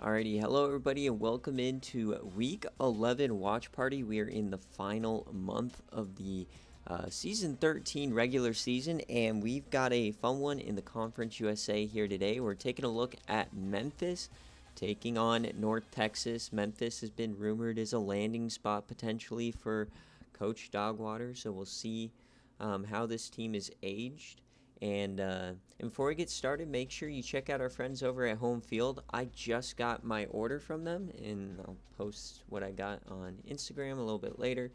Alrighty, hello everybody and welcome into week 11 watch party. We are in the final month of the season 13 regular season, and we've got a fun one in the Conference USA here today. We're taking a look at Memphis taking on North Texas. Memphis has been rumored as a landing spot potentially for Coach Dogwater, so we'll see how this team is aged. And before we get started, make sure you check out our friends over at Home Field. I just got my order from them, and I'll post what I got on Instagram a little bit later.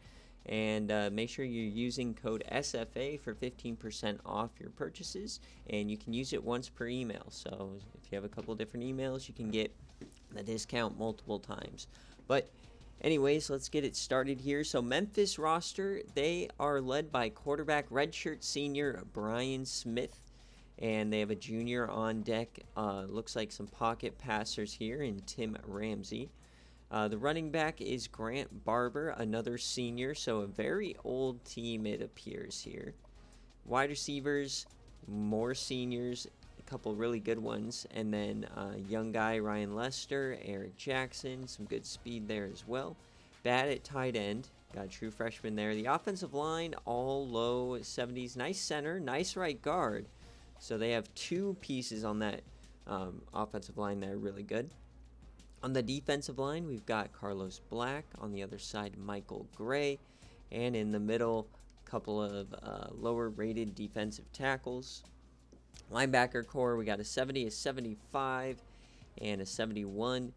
And make sure you're using code SFA for 15% off your purchases, and you can use it once per email. So if you have a couple different emails, you can get the discount multiple times. But anyways, let's get it started here. So Memphis roster, they are led by quarterback redshirt senior Brian Smith, and they have a junior on deck. Looks like some pocket passers here in Tim Ramsey. The running back is Grant Barber, another senior, so a very old team it appears here. Wide receivers, more seniors, a couple really good ones, and then young guy Ryan Lester, Eric Jackson, some good speed there as well. Bad at tight end, got a true freshman there. The offensive line, all low 70s, nice center, nice right guard. So they have two pieces on that offensive line that are really good. On the defensive line, we've got Carlos Black. On the other side, Michael Gray. And in the middle, a couple of lower-rated defensive tackles. Linebacker core, we got a 70, a 75, and a 71.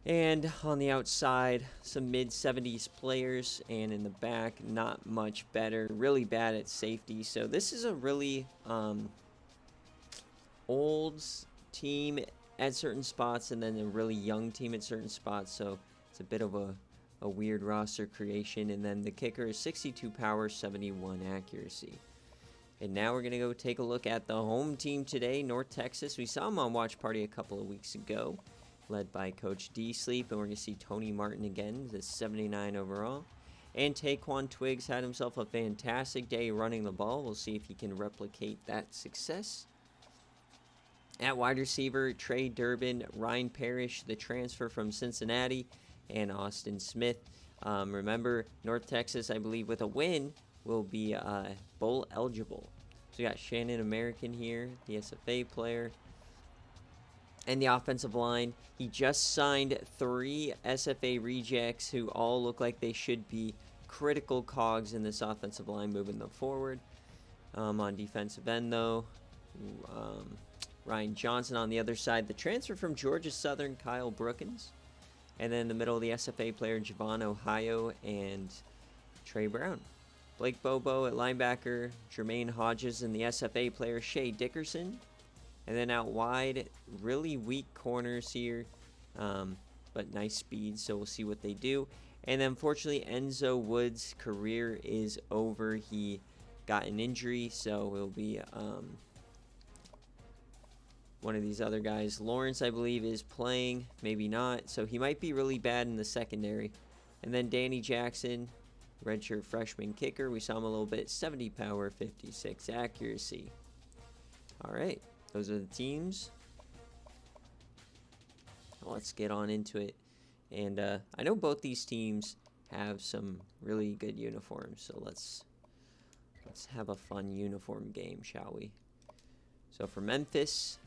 And on the outside, some mid-70s players. And in the back, not much better. Really bad at safety. So this is a really old team at certain spots, and then a really young team at certain spots, so it's a bit of a weird roster creation. And then the kicker is 62 power, 71 accuracy. And now we're going to go take a look at the home team today, North Texas. We saw them on Watch Party a couple of weeks ago, led by Coach D Sleep, and we're going to see Tony Martin again, the 79 overall. And Taquan Twiggs had himself a fantastic day running the ball. We'll see if he can replicate that success. At wide receiver, Trey Durbin, Ryan Parrish, the transfer from Cincinnati, and Austin Smith. Remember, North Texas, I believe, with a win, will be bowl eligible. So we got Shannon American here, the SFA player. And the offensive line, he just signed 3 SFA rejects who all look like they should be critical cogs in this offensive line moving them forward. On defensive end, though, Ryan Johnson. On the other side, the transfer from Georgia Southern, Kyle Brookins. And then in the middle, the SFA player, Javon Ohio and Trey Brown. Blake Bobo at linebacker, Jermaine Hodges, and the SFA player, Shea Dickerson. And then out wide, really weak corners here, but nice speed, so we'll see what they do. And then, unfortunately, Enzo Woods' career is over. He got an injury, so he'll be one of these other guys. Lawrence, I believe, is playing, maybe not, so he might be really bad in the secondary. And then Danny Jackson, redshirt freshman kicker. We saw him a little bit, 70 power, 56 accuracy. All right, those are the teams. Let's get on into it. And I know both these teams have some really good uniforms, so let's have a fun uniform game, shall we? So for Memphis,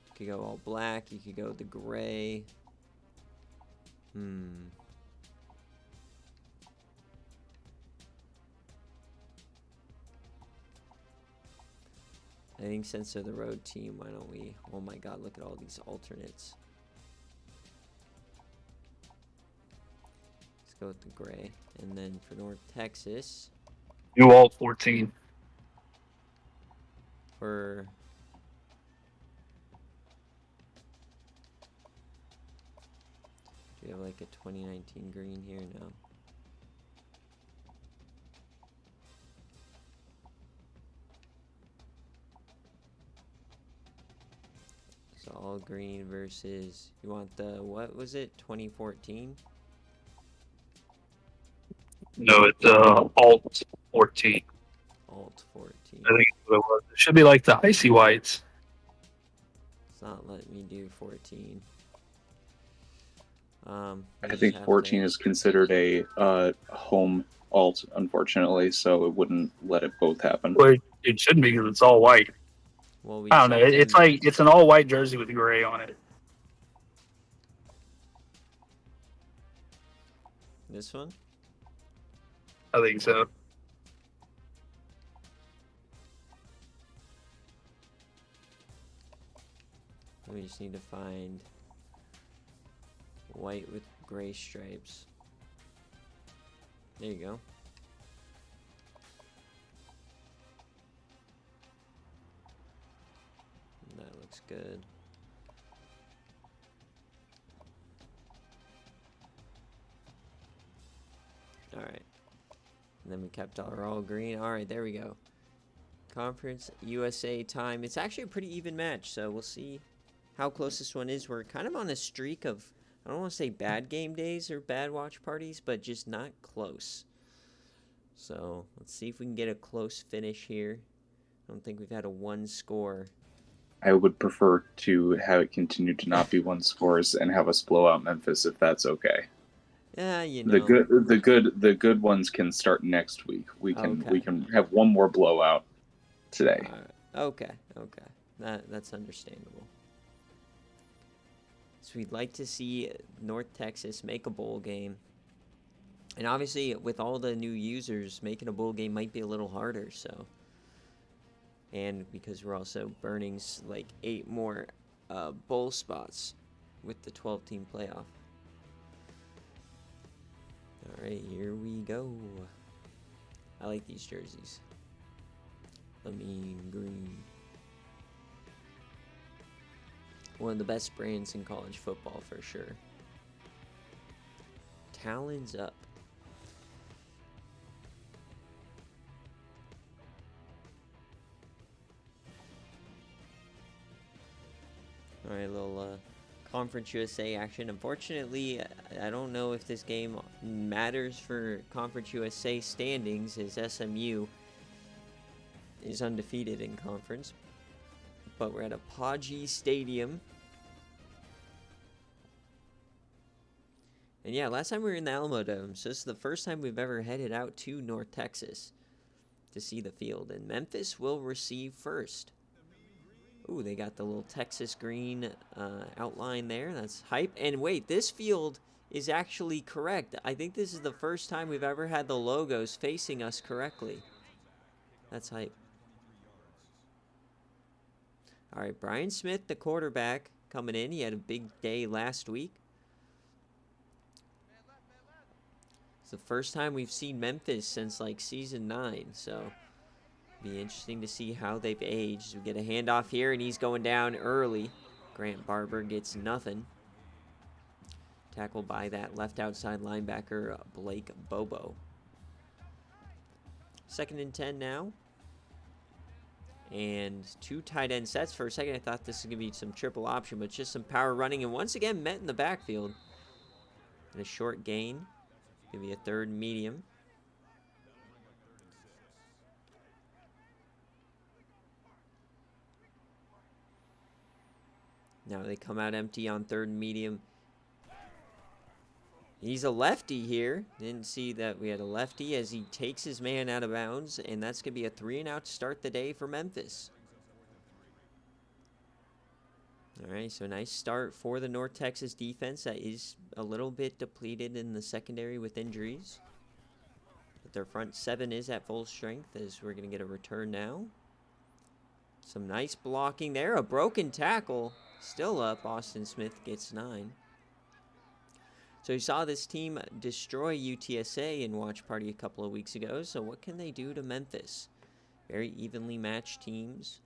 you could go all black, you could go the gray. I think since they're the road team, why don't we... Oh my god, look at all these alternates. Let's go with the gray. And then for North Texas... Do all 14. For... Do we have like a 2019 green here? No. So all green versus... You want the... What was it? 2014? No, it's alt 14. Alt 14. I think that's what it was. It should be like the icy whites. It's not letting me do 14. I think 14 is considered a home alt, unfortunately, so it wouldn't let it both happen. Well, it shouldn't be because it's all white. Well, I don't know. It's an all white jersey with gray on it. This one? I think so. We just need to find white with gray stripes. There you go. That looks good. Alright. And then we kept our all green. Alright, there we go. Conference USA time. It's actually a pretty even match, so we'll see how close this one is. We're kind of on a streak of, I don't want to say bad game days or bad watch parties, but just not close. So let's see if we can get a close finish here. I don't think we've had a one score. I would prefer to have it continue to not be one scores and have us blow out Memphis if that's okay. Yeah, you know. The good ones can start next week. We can have one more blowout today. Okay. That's understandable. So we'd like to see North Texas make a bowl game. And obviously, with all the new users, making a bowl game might be a little harder, so. And because we're also burning like 8 more bowl spots with the 12-team playoff. All right, here we go. I like these jerseys. I mean, green. One of the best brands in college football for sure. Talons up. All right, little Conference USA action. Unfortunately, I don't know if this game matters for Conference USA standings, as SMU is undefeated in conference. But we're at a Podgy Stadium. And yeah, last time we were in the Alamo Dome, so this is the first time we've ever headed out to North Texas to see the field. And Memphis will receive first. Ooh, they got the little Texas green outline there. That's hype. And wait, this field is actually correct. I think this is the first time we've ever had the logos facing us correctly. That's hype. All right, Brian Smith, the quarterback, coming in. He had a big day last week. It's the first time we've seen Memphis since like season 9, so be interesting to see how they've aged. We get a handoff here, and he's going down early. Grant Barber gets nothing. Tackled by that left outside linebacker, Blake Bobo. 2nd and 10 now. And 2 tight end sets. For a second, I thought this was going to be some triple option, but just some power running. And once again, met in the backfield. And a short gain. Give me a 3rd medium. Now they come out empty on 3rd and medium. He's a lefty here. Didn't see that we had a lefty as he takes his man out of bounds. And that's going to be a 3-and-out to start the day for Memphis. All right, so nice start for the North Texas defense that is a little bit depleted in the secondary with injuries. But their front 7 is at full strength as we're going to get a return now. Some nice blocking there. A broken tackle. Still up. Austin Smith gets 9. So you saw this team destroy UTSA in Watch Party a couple of weeks ago. So what can they do to Memphis? Very evenly matched teams.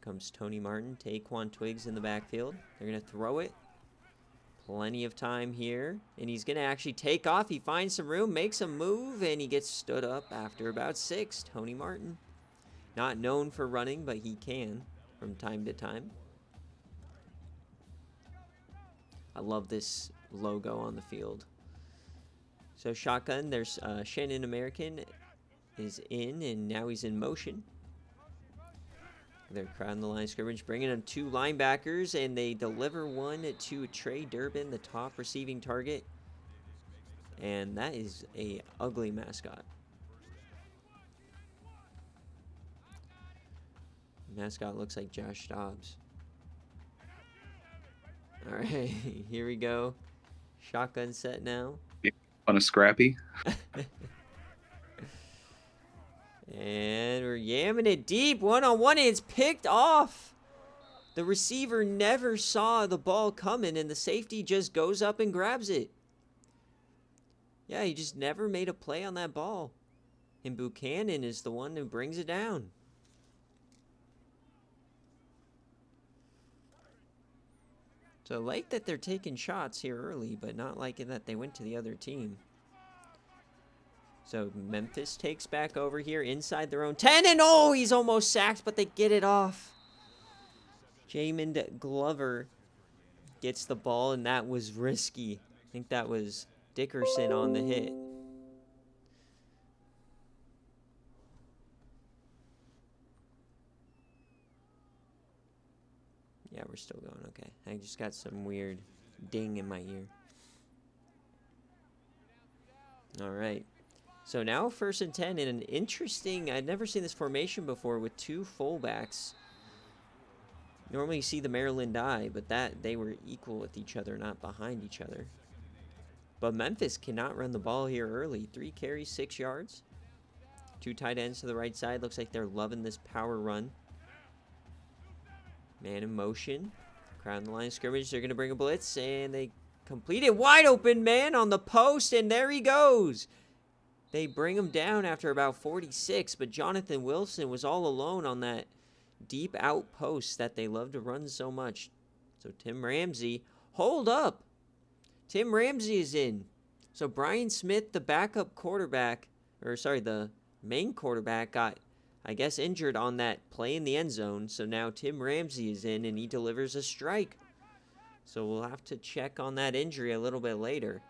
Comes Tony Martin, Taquan Twiggs in the backfield. They're going to throw it. Plenty of time here. And he's going to actually take off. He finds some room, makes a move, and he gets stood up after about 6. Tony Martin. Not known for running, but he can from time to time. I love this logo on the field. So shotgun, there's Shannon American is in, and now he's in motion. They're crowding the line of scrimmage, bringing them 2 linebackers, and they deliver one to Trey Durbin, the top receiving target. And that is a ugly mascot. Mascot looks like Josh Dobbs. All right, here we go. Shotgun set now. On a scrappy. And we're yamming it deep, one-on-one, and it's picked off. The receiver never saw the ball coming, and the safety just goes up and grabs it. Yeah, he just never made a play on that ball. And Buchanan is the one who brings it down. So I like that they're taking shots here early, but not liking that they went to the other team. So Memphis takes back over here inside their own 10, and oh, he's almost sacked, but they get it off. Jamin Glover gets the ball, and that was risky. I think that was Dickerson on the hit. Yeah, we're still going okay. I just got some weird ding in my ear. All right. So now 1st and 10 in an interesting, I'd never seen this formation before with 2 fullbacks. Normally you see the Maryland I, but that they were equal with each other, not behind each other. But Memphis cannot run the ball here early. 3 carries, 6 yards. 2 tight ends to the right side. Looks like they're loving this power run. Man in motion. Crowd the line of scrimmage. They're going to bring a blitz, and they complete it. Wide open man on the post, and there he goes. They bring him down after about 46, but Jonathan Wilson was all alone on that deep outpost that they love to run so much. So Tim Ramsey, hold up. Tim Ramsey is in. So Brian Smith, the backup quarterback, the main quarterback, got, I guess, injured on that play in the end zone. So now Tim Ramsey is in, and he delivers a strike. So we'll have to check on that injury a little bit later.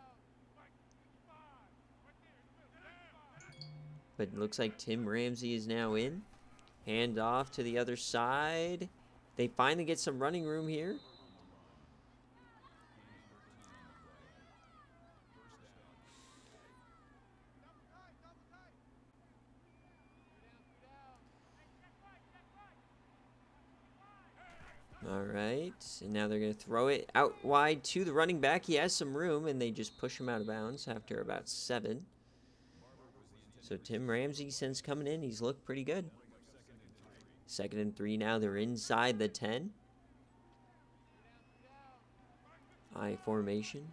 But it looks like Tim Ramsey is now in. Hand off to the other side. They finally get some running room here. All right, and now they're going to throw it out wide to the running back. He has some room, and they just push him out of bounds after about 7. So Tim Ramsey, since coming in, he's looked pretty good. 2nd and 3 now. They're inside the 10. I formation.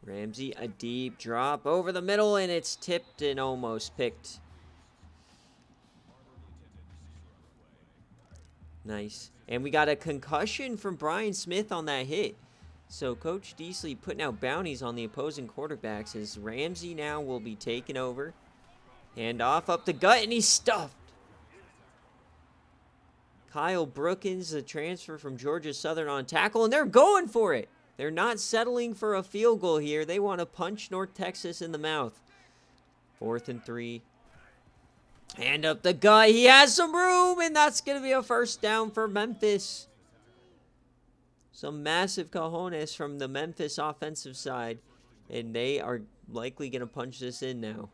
Ramsey, a deep drop over the middle, and it's tipped and almost picked. Nice. And we got a concussion from Brian Smith on that hit. So Coach Deasley putting out bounties on the opposing quarterbacks as Ramsey now will be taken over. Hand off up the gut, and he's stuffed. Kyle Brookins, the transfer from Georgia Southern, on tackle, and they're going for it. They're not settling for a field goal here. They want to punch North Texas in the mouth. 4th and 3. Hand up the gut. He has some room, and that's going to be a 1st down for Memphis. Some massive cojones from the Memphis offensive side, and they are likely going to punch this in now.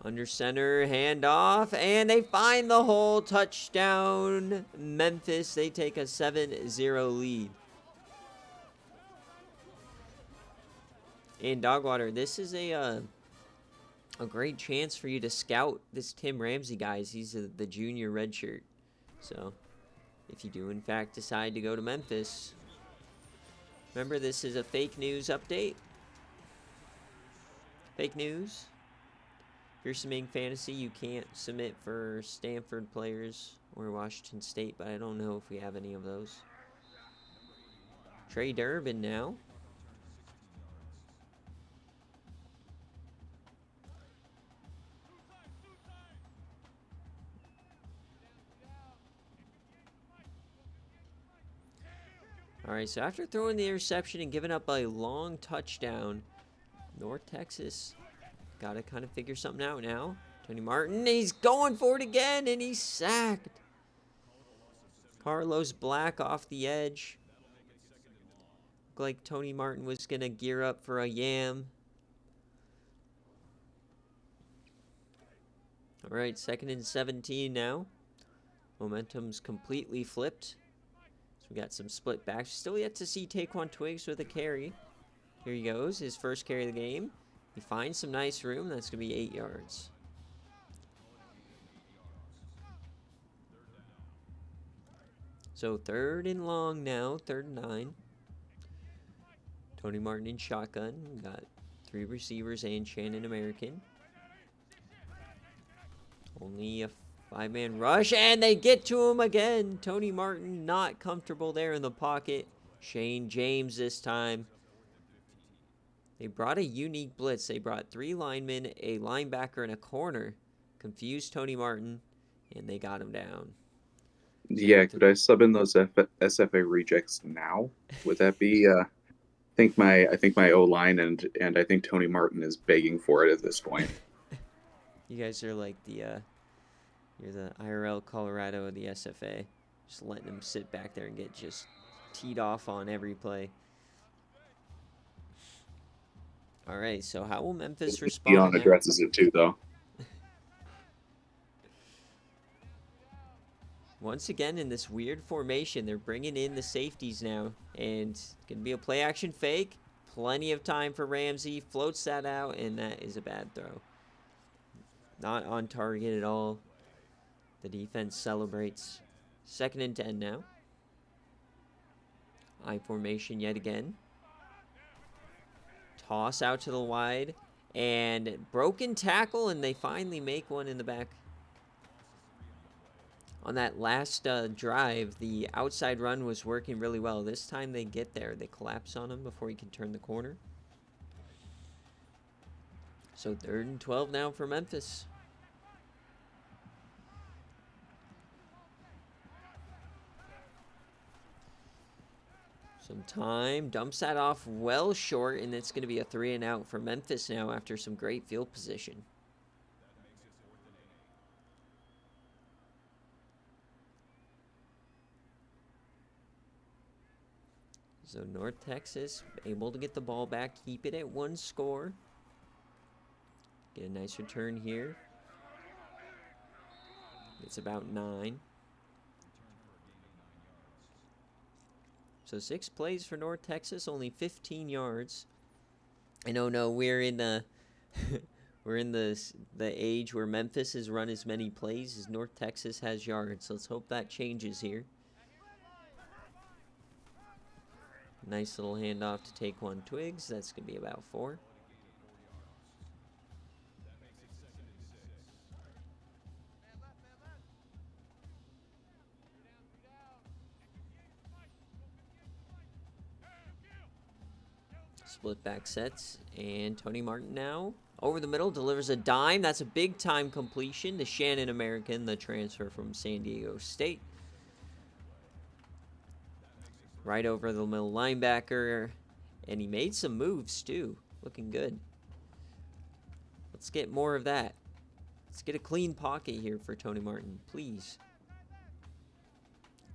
Under center, hand off, and they find the hole. Touchdown, Memphis. They take a 7-0 lead. In Dogwater, this is a great chance for you to scout this Tim Ramsey guy. He's the junior redshirt. So if you do, in fact, decide to go to Memphis, remember, this is a fake news update. Fake news. If you're submitting fantasy, you can't submit for Stanford players or Washington State, but I don't know if we have any of those. Trey Durbin now. All right, so after throwing the interception and giving up a long touchdown, North Texas got to kind of figure something out now. Tony Martin, he's going for it again, and he's sacked. Carlos Black off the edge. Looked like Tony Martin was going to gear up for a yam. All right, 2nd and 17 now. Momentum's completely flipped. So we got some split backs. Still yet to see Taquan Twiggs with a carry. Here he goes, his first carry of the game. He finds some nice room. That's going to be 8 yards. So 3rd and long now, 3rd and 9. Tony Martin in shotgun. We got 3 receivers and Shannon American. Only a 5-man rush, and they get to him again. Tony Martin not comfortable there in the pocket. Shane James this time. They brought a unique blitz. They brought 3 linemen, a linebacker, and a corner. Confused Tony Martin, and they got him down. Yeah, could I sub in those SFA rejects now? Would that be? I think my O-line and I think Tony Martin is begging for it at this point. You guys are like you're the IRL Colorado of the SFA. Just letting them sit back there and get just teed off on every play. All right, so how will Memphis respond? Dion addresses it too, though. Once again, in this weird formation, they're bringing in the safeties now. And it's going to be a play-action fake. Plenty of time for Ramsey. Floats that out, and that is a bad throw. Not on target at all. The defense celebrates. 2nd and 10 now. I formation yet again. Toss out to the wide. And broken tackle, and they finally make one in the back. On that last drive, the outside run was working really well. This time they get there. They collapse on him before he can turn the corner. So 3rd and 12 now for Memphis. Some time. Dumps that off well short, and it's going to be a 3 and out for Memphis now after some great field position. So North Texas able to get the ball back, keep it at 1 score. Get a nice return here. It's about 9. So 6 plays for North Texas, only 15 yards. And oh no, we're in the we're in the age where Memphis has run as many plays as North Texas has yards. So let's hope that changes here. Nice little handoff to Taquan Twiggs. That's going to be about 4. Split back sets. And Tony Martin now over the middle delivers a dime. That's a big time completion to Shannon American, the transfer from San Diego State. Right over the middle linebacker. And he made some moves, too. Looking good. Let's get more of that. Let's get a clean pocket here for Tony Martin, please.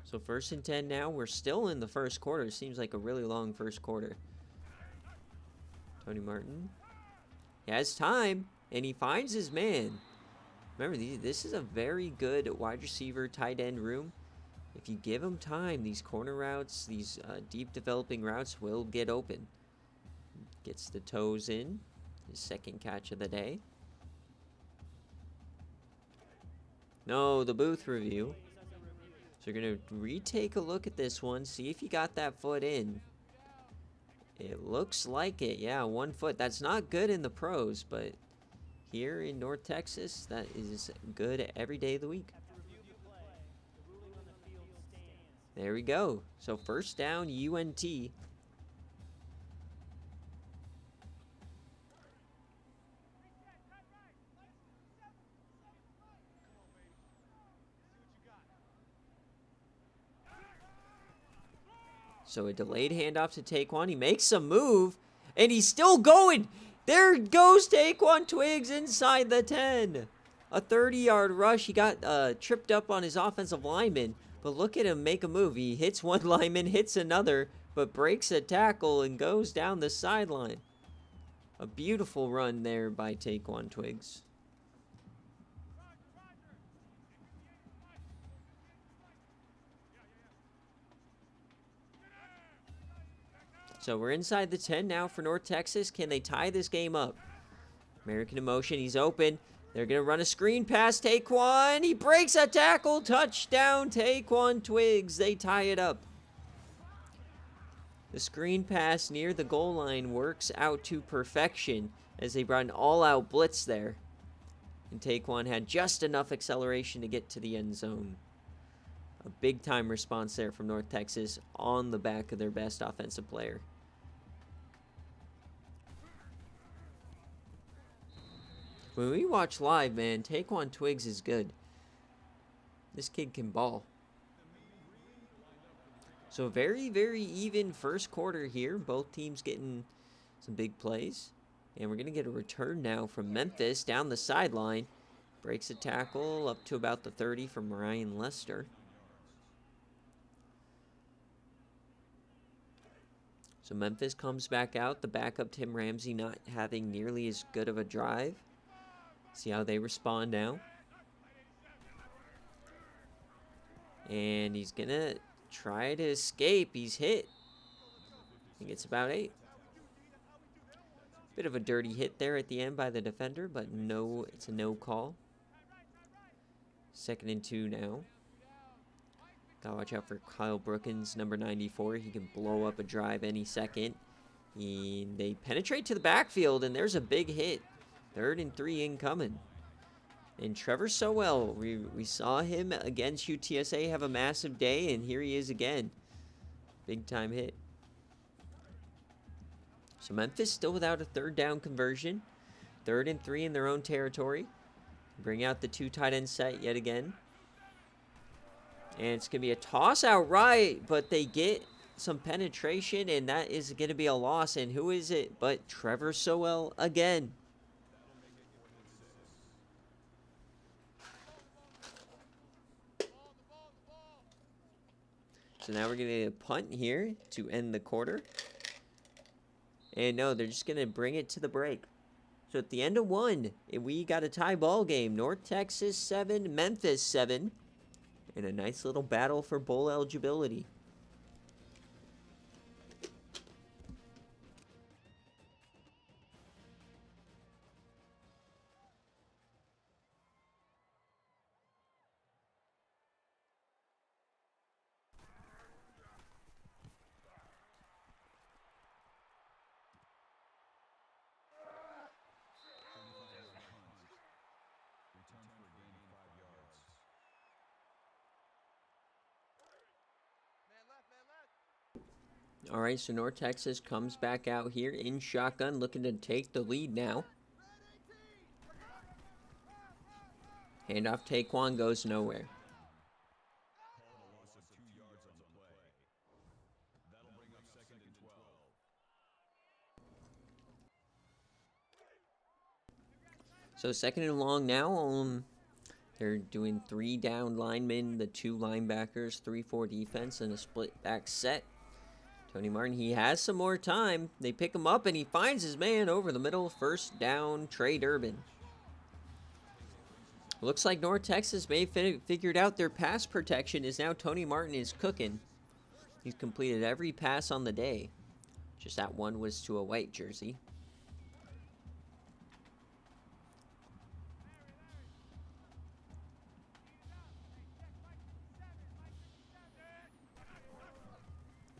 So 1st and 10 now. We're still in the first quarter. Seems like a really long first quarter. Tony Martin. He has time, and he finds his man. Remember, this is a very good wide receiver tight end room. If you give him time, these corner routes, these deep developing routes will get open. Gets the toes in. His 2nd catch of the day. No, the booth review. So you're going to retake a look at this one. See if you got that foot in. It looks like it. Yeah, 1 foot. That's not good in the pros, but here in North Texas, that is good every day of the week. There we go. So 1st down, UNT. So a delayed handoff to Taquan. He makes a move, and he's still going. There goes Taekwon Twiggs inside the 10. A 30-yard rush. He got tripped up on his offensive lineman. But look at him make a move. He hits one lineman, hits another, but breaks a tackle and goes down the sideline. A beautiful run there by Taekwon Twiggs. So we're inside the 10 now for North Texas. Can they tie this game up? American in motion. He's open. They're going to run a screen past Taekwon. He breaks a tackle. Touchdown, Taekwon Twiggs. They tie it up. The screen pass near the goal line works out to perfection as they brought an all-out blitz there. And Taekwon had just enough acceleration to get to the end zone. A big-time response there from North Texas on the back of their best offensive player. When we watch live, man, Taekwon Twiggs is good. This kid can ball. So very, very even first quarter here. Both teams getting some big plays. And we're going to get a return now from Memphis down the sideline. Breaks a tackle up to about the 30 from Ryan Lester. So Memphis comes back out. The backup Tim Ramsey not having nearly as good of a drive. See how they respond now. And he's going to try to escape. He's hit. I think it's about 8. Bit of a dirty hit there at the end by the defender, but no, it's a no call. 2nd and 2 now. Gotta watch out for Kyle Brookins, number 94. He can blow up a drive any second. They penetrate to the backfield, and there's a big hit. 3rd and 3 incoming. And Trevor Sowell, we saw him against UTSA have a massive day, and here he is again. Big time hit. So Memphis still without a 3rd down conversion. 3rd and 3 in their own territory. Bring out the 2 tight end set yet again. And it's going to be a toss outright, but they get some penetration, and that is going to be a loss. And who is it but Trevor Sowell again? So now we're going to get a punt here to end the quarter. And no, they're just going to bring it to the break. So at the end of 1, we got a tie ball game. North Texas 7, Memphis 7. And a nice little battle for bowl eligibility. All right, so North Texas comes back out here in shotgun, looking to take the lead now. Handoff Taekwon goes nowhere. So 2nd and long now. They're doing 3 down linemen, the 2 linebackers, 3-4 defense, and a split back set. Tony Martin, he has some more time. They pick him up, and he finds his man over the middle. 1st down, Trey Durbin. Looks like North Texas may have figured out their pass protection is now Tony Martin is cooking. He's completed every pass on the day. Just that one was to a white jersey.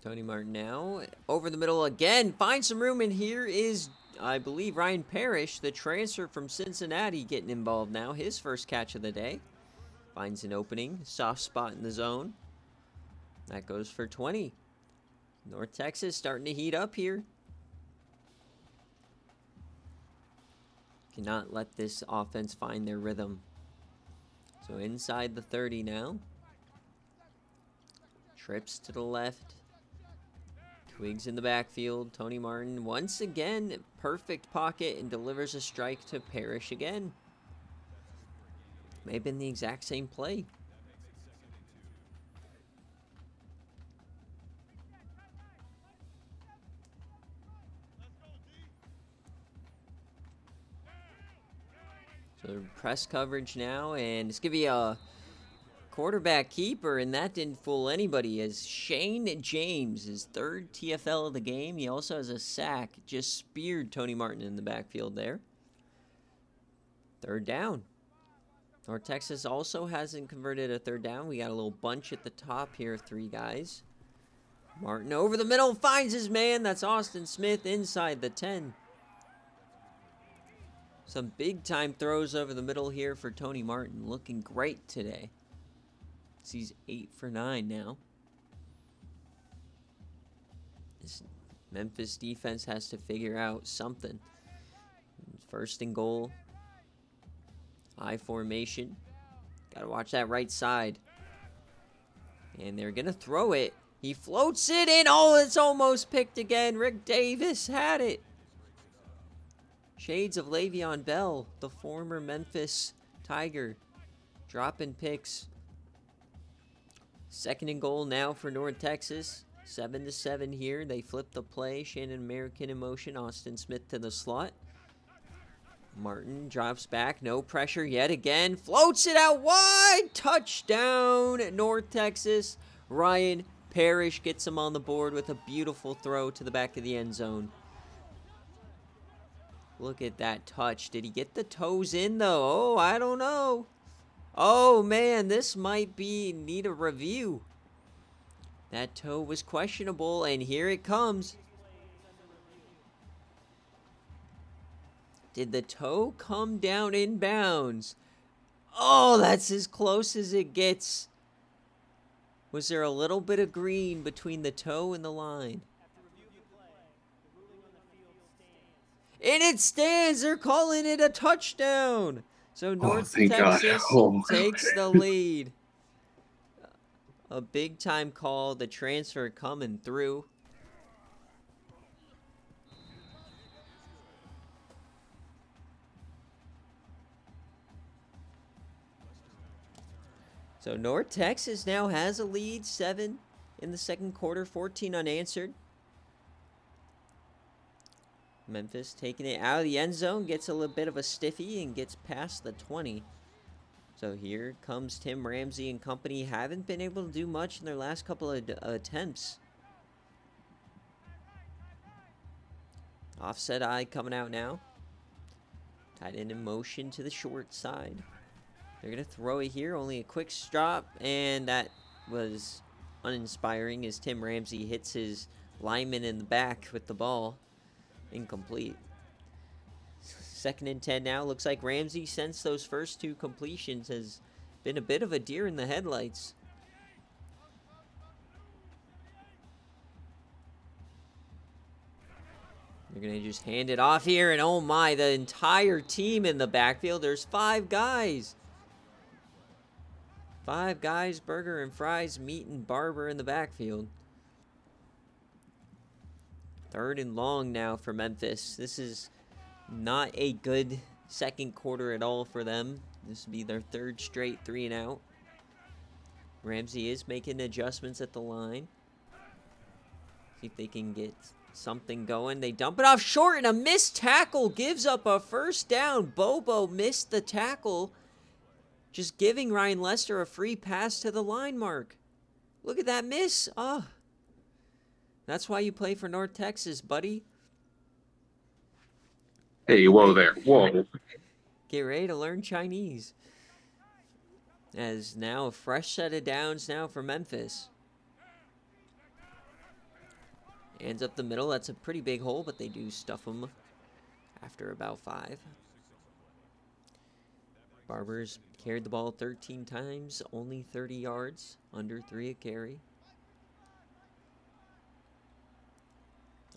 Tony Martin now over the middle again. Finds some room, and here is, I believe, Ryan Parrish, the transfer from Cincinnati, getting involved now. His first catch of the day. Finds an opening, soft spot in the zone. That goes for 20. North Texas starting to heat up here. Cannot let this offense find their rhythm. So inside the 30 now. Trips to the left. Twiggs in the backfield. Tony Martin once again, perfect pocket and delivers a strike to Parrish again. May have been the exact same play. So press coverage now, and it's going to be a quarterback keeper, and that didn't fool anybody as Shane James, his third TFL of the game. He also has a sack, just speared Tony Martin in the backfield there. Third down. North Texas also hasn't converted a third down. We got a little bunch at the top here of 3 guys. Martin over the middle, finds his man. That's Austin Smith inside the 10. Some big-time throws over the middle here for Tony Martin. Looking great today. He's 8 for 9 now. This Memphis defense has to figure out something. First and goal. I formation. Got to watch that right side. And they're going to throw it. He floats it in. Oh, it's almost picked again. Rick Davis had it. Shades of Le'Veon Bell, the former Memphis Tiger, dropping picks. Second and goal now for North Texas. 7-7 here. They flip the play. Shannon American in motion. Austin Smith to the slot. Martin drops back. No pressure yet again. Floats it out wide. Touchdown, North Texas. Ryan Parrish gets him on the board with a beautiful throw to the back of the end zone. Look at that touch. Did he get the toes in, though? Oh, I don't know. Oh, man, this might need a review. That toe was questionable, and here it comes. Did the toe come down in bounds? Oh, that's as close as it gets. Was there a little bit of green between the toe and the line? And it stands. They're calling it a touchdown. So North Texas takes the lead. A big-time call. The transfer coming through. So North Texas now has a lead, 7 in the second quarter, 14 unanswered. Memphis taking it out of the end zone, gets a little bit of a stiffy and gets past the 20. So here comes Tim Ramsey and company. Haven't been able to do much in their last couple of attempts. Offset eye coming out now. Tight end in motion to the short side. They're going to throw it here. Only a quick stop, and that was uninspiring as Tim Ramsey hits his lineman in the back with the ball. Incomplete. Second and 10 now. Looks like Ramsey, since those first 2 completions, has been a bit of a deer in the headlights. They're going to just hand it off here, and oh my, the entire team in the backfield. There's 5 guys. 5 guys, burger and fries, meat and barber in the backfield. Third and long now for Memphis. This is not a good second quarter at all for them. This will be their 3rd straight 3 and out. Ramsey is making adjustments at the line. See if they can get something going. They dump it off short, and a missed tackle gives up a first down. Bobo missed the tackle, just giving Ryan Lester a free pass to the line mark. Look at that miss. Oh, that's why you play for North Texas, buddy. Hey, whoa there. Whoa. Get ready to learn Chinese. As now a fresh set of downs now for Memphis. Ends up the middle. That's a pretty big hole, but they do stuff them after about 5. Barber's carried the ball 13 times, only 30 yards, under 3 a carry.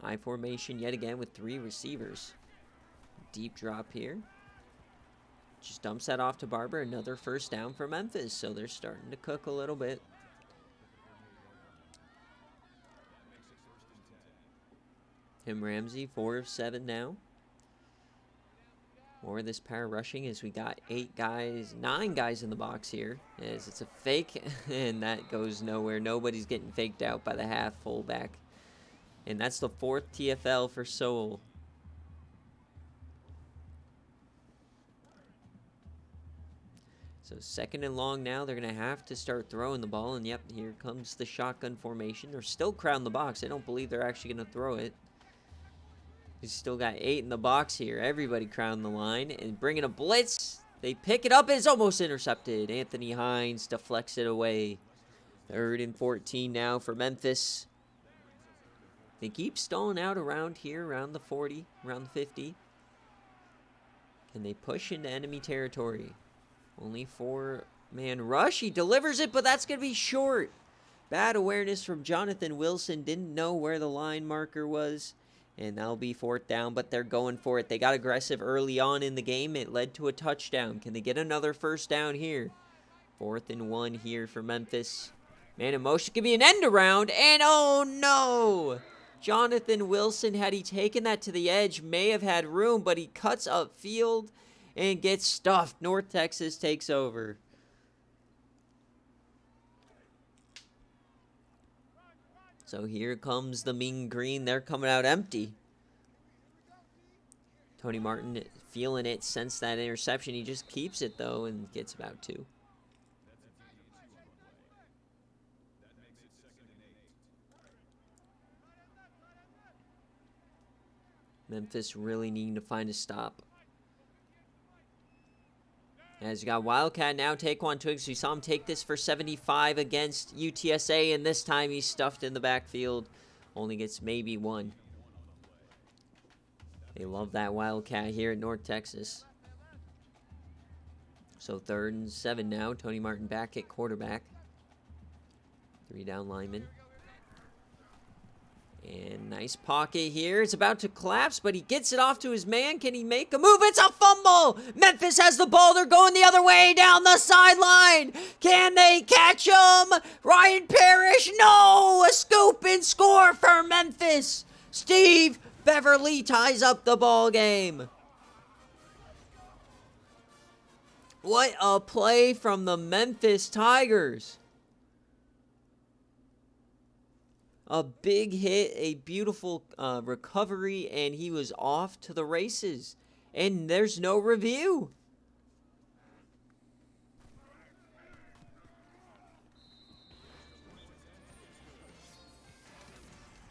I formation yet again with 3 receivers. Deep drop here. Just dumps that off to Barber. Another first down for Memphis, so they're starting to cook a little bit. Tim Ramsey, 4 of 7 now. More of this power rushing as we got 9 guys in the box here. As it's a fake, and that goes nowhere. Nobody's getting faked out by the half fullback. And that's the 4th TFL for Seoul. So 2nd and long now. They're going to have to start throwing the ball. And yep, here comes the shotgun formation. They're still crowding the box. I don't believe they're actually going to throw it. He's still got 8 in the box here. Everybody crowding the line and bringing a blitz. They pick it up. It's almost intercepted. Anthony Hines deflects it away. 3rd and 14 now for Memphis. They keep stalling out around here, around the 40, around the 50. Can they push into enemy territory? Only 4-man rush. He delivers it, but that's going to be short. Bad awareness from Jonathan Wilson. Didn't know where the line marker was. And that'll be 4th down, but they're going for it. They got aggressive early on in the game. It led to a touchdown. Can they get another 1st down here? 4th and 1 here for Memphis. Man in motion. Could be an end around. And oh no! Jonathan Wilson, had he taken that to the edge, may have had room, but he cuts upfield and gets stuffed. North Texas takes over. So here comes the Mean Green. They're coming out empty. Tony Martin feeling it since that interception. He just keeps it, though, and gets about 2. Memphis really needing to find a stop. As you got Wildcat now, Taekwon Twiggs. We saw him take this for 75 against UTSA, and this time he's stuffed in the backfield. Only gets maybe 1. They love that Wildcat here at North Texas. So 3rd and 7 now. Tony Martin back at quarterback. 3 down linemen. And nice pocket here. It's about to collapse, but he gets it off to his man. Can he make a move? It's a fumble! Memphis has the ball. They're going the other way down the sideline. Can they catch him? Ryan Parrish, no! A scoop and score for Memphis. Steve Beverly ties up the ball game. What a play from the Memphis Tigers. A big hit, a beautiful recovery, and he was off to the races. And there's no review.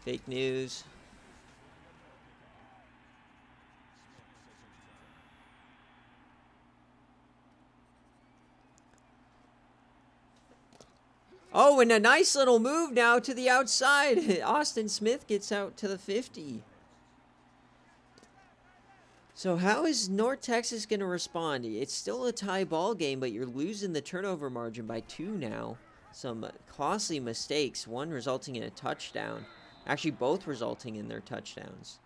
Fake news. Oh, and a nice little move now to the outside. Austin Smith gets out to the 50. So how is North Texas going to respond? It's still a tie ball game, but you're losing the turnover margin by 2 now. Some costly mistakes, one resulting in a touchdown. Actually, both resulting in their touchdowns.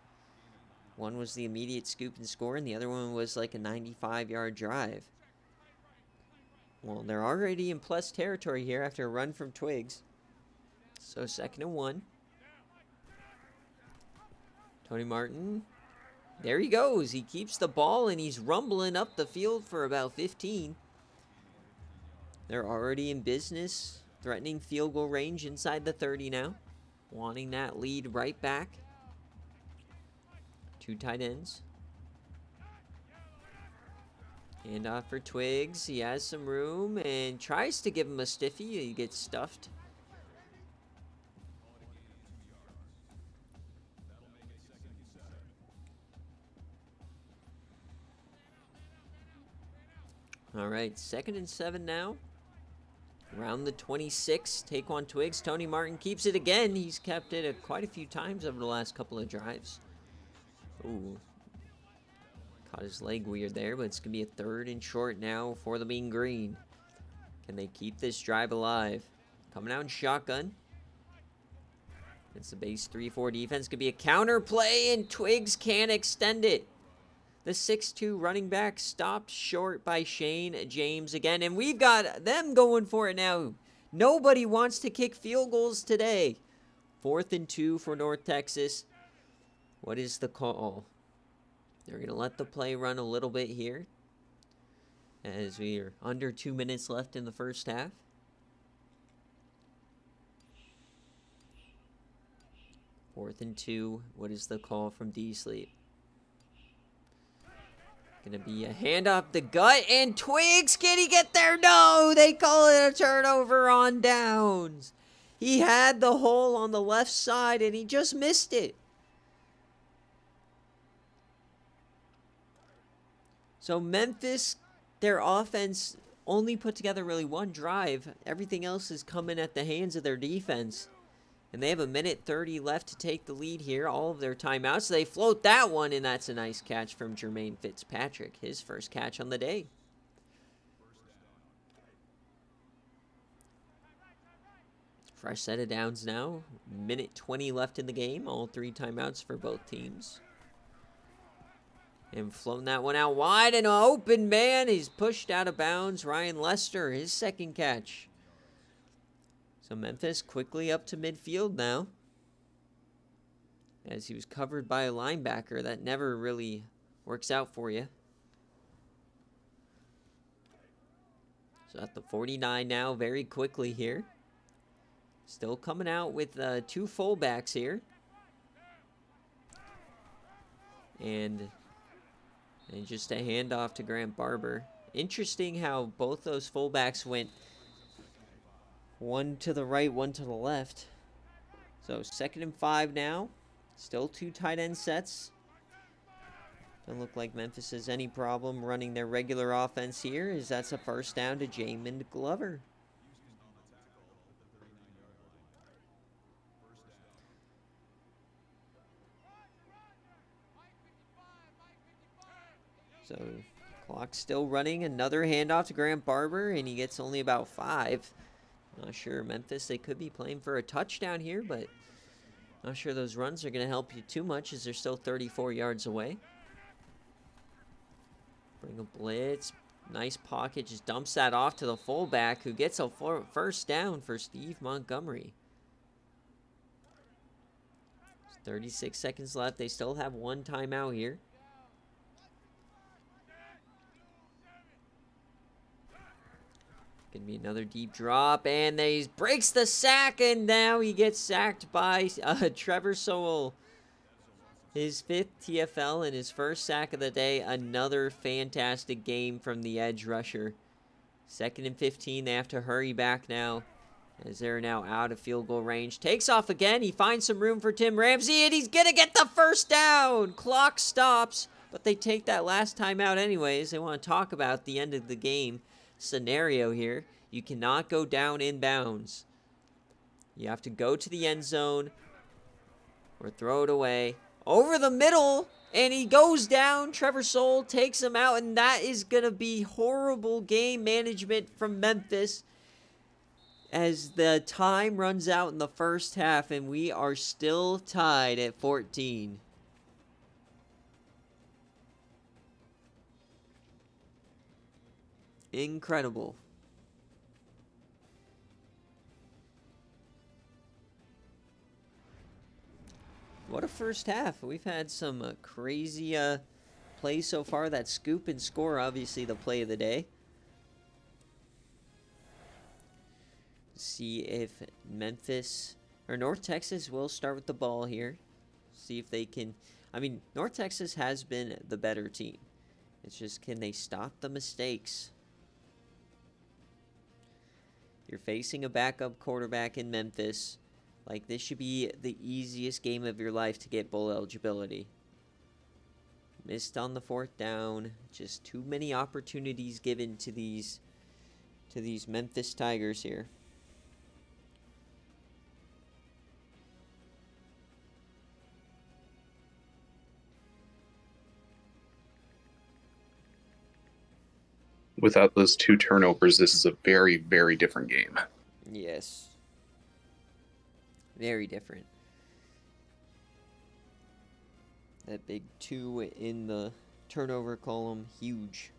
One was the immediate scoop and score, and the other one was like a 95-yard drive. Well, they're already in plus territory here after a run from Twiggs. So 2nd and 1. Tony Martin. There he goes. He keeps the ball, and he's rumbling up the field for about 15. They're already in business, threatening field goal range inside the 30 now. Wanting that lead right back. 2 tight ends. And off for Twiggs. He has some room and tries to give him a stiffy. He gets stuffed. All right, 2nd and 7 now. Around the 26, Taekwon Twiggs. Tony Martin keeps it again. He's kept it quite a few times over the last couple of drives. Ooh. Caught his leg weird there, but it's going to be a 3rd and short now for the Mean Green. Can they keep this drive alive? Coming out in shotgun. It's the base 3-4 defense. Could be a counter play, and Twiggs can't extend it. The 6'2 running back stopped short by Shane James again, and we've got them going for it now. Nobody wants to kick field goals today. 4th and 2 for North Texas. What is the call? They're going to let the play run a little bit here, as we are under 2 minutes left in the first half. Fourth and 2. What is the call from D-Sleep? Gonna be a handoff the gut, and Twigs, can he get there? No, they call it a turnover on downs. He had the hole on the left side, and he just missed it. So Memphis, their offense only put together really one drive. Everything else is coming at the hands of their defense. And they have 1:30 left to take the lead here. All of their timeouts. They float that one, and that's a nice catch from Jermaine Fitzpatrick. His first catch on the day. Fresh set of downs now. 1:20 left in the game. All 3 timeouts for both teams. And floating that one out wide, and an open man. He's pushed out of bounds. Ryan Lester, his second catch. So Memphis quickly up to midfield now, as he was covered by a linebacker. That never really works out for you. So at the 49 now, very quickly here. Still coming out with 2 fullbacks here. And just a handoff to Grant Barber. Interesting how both those fullbacks went one to the right, one to the left. So 2nd and 5 now. Still 2 tight end sets. Doesn't look like Memphis has any problem running their regular offense here, as that's a first down to Jamin Glover. So clock's still running. Another handoff to Grant Barber, and he gets only about 5. Not sure Memphis, they could be playing for a touchdown here, but not sure those runs are going to help you too much, as they're still 34 yards away. Bring a blitz. Nice pocket. Just dumps that off to the fullback, who gets a first down for Steve Montgomery. 36 seconds left. They still have 1 timeout here. Gonna be another deep drop, and he breaks the sack, and now he gets sacked by Trevor Sowell. His 5th TFL and his first sack of the day. Another fantastic game from the edge rusher. 2nd and 15. They have to hurry back now, as they're now out of field goal range. Takes off again. He finds some room for Tim Ramsey, and he's gonna get the first down. Clock stops, but they take that last time out anyways. They want to talk about the end of the game scenario here. You cannot go down in bounds. You have to go to the end zone or throw it away. Over the middle, and he goes down. Trevor Sowell takes him out, and that is going to be horrible game management from Memphis, as the time runs out in the first half, and we are still tied at 14. Incredible. What a first half. We've had some crazy plays so far. That scoop and score, obviously the play of the day. See if Memphis or North Texas will start with the ball here. See if they can. I mean, North Texas has been the better team. It's just, can they stop the mistakes? You're facing a backup quarterback in Memphis. Like, this should be the easiest game of your life to get bowl eligibility. Missed on the 4th down. Just too many opportunities given to these Memphis Tigers here. Without those 2 turnovers, this is a very, very different game. Yes. Very different. That big 2 in the turnover column, huge.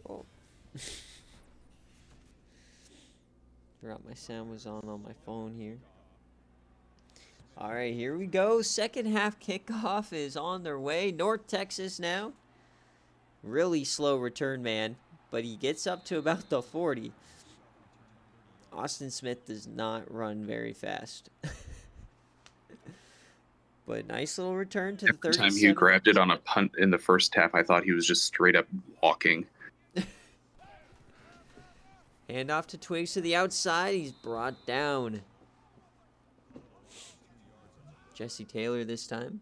Oh. Forgot my sound was on my phone here. All right, here we go. Second half kickoff is on their way. North Texas now. Really slow return man, but he gets up to about the 40. Austin Smith does not run very fast. But nice little return to the 37. Every time he grabbed it on a punt in the first half, I thought he was just straight up walking. Hand off to Twigs to the outside. He's brought down. Jesse Taylor this time.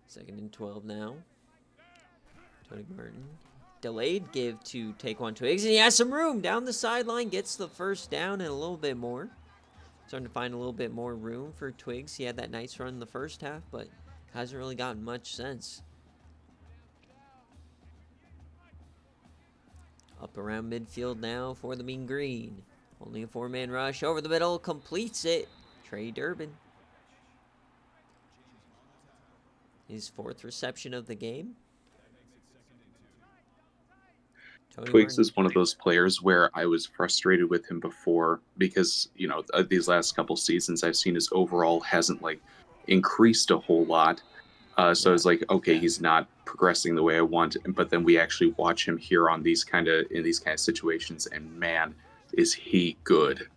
Second and 12 now. Tony Martin. Delayed give to Taquan Twigs, and he has some room down the sideline. Gets the first down and a little bit more. Starting to find a little bit more room for Twigs. He had that nice run in the first half, but hasn't really gotten much since. Up around midfield now for the Mean Green. Only a four-man rush over the middle. Completes it. Trey Durbin. His fourth reception of the game. Twigs is one of those players where I was frustrated with him before because, you know, these last couple seasons I've seen his overall hasn't like increased a whole lot. So it's like, okay, he's not progressing the way I want. But then we actually watch him here on these kind of situations, and man, is he good.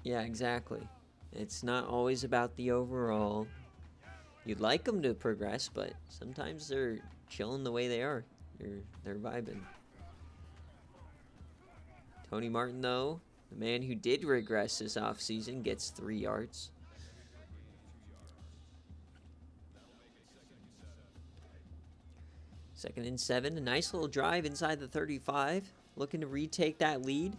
Yeah, exactly. It's not always about the overall. You'd like them to progress, but sometimes they're chilling the way they are. They're vibing. Tony Martin, though, the man who did regress this offseason, gets 3 yards. Second and 7, a nice little drive inside the 35. Looking to retake that lead.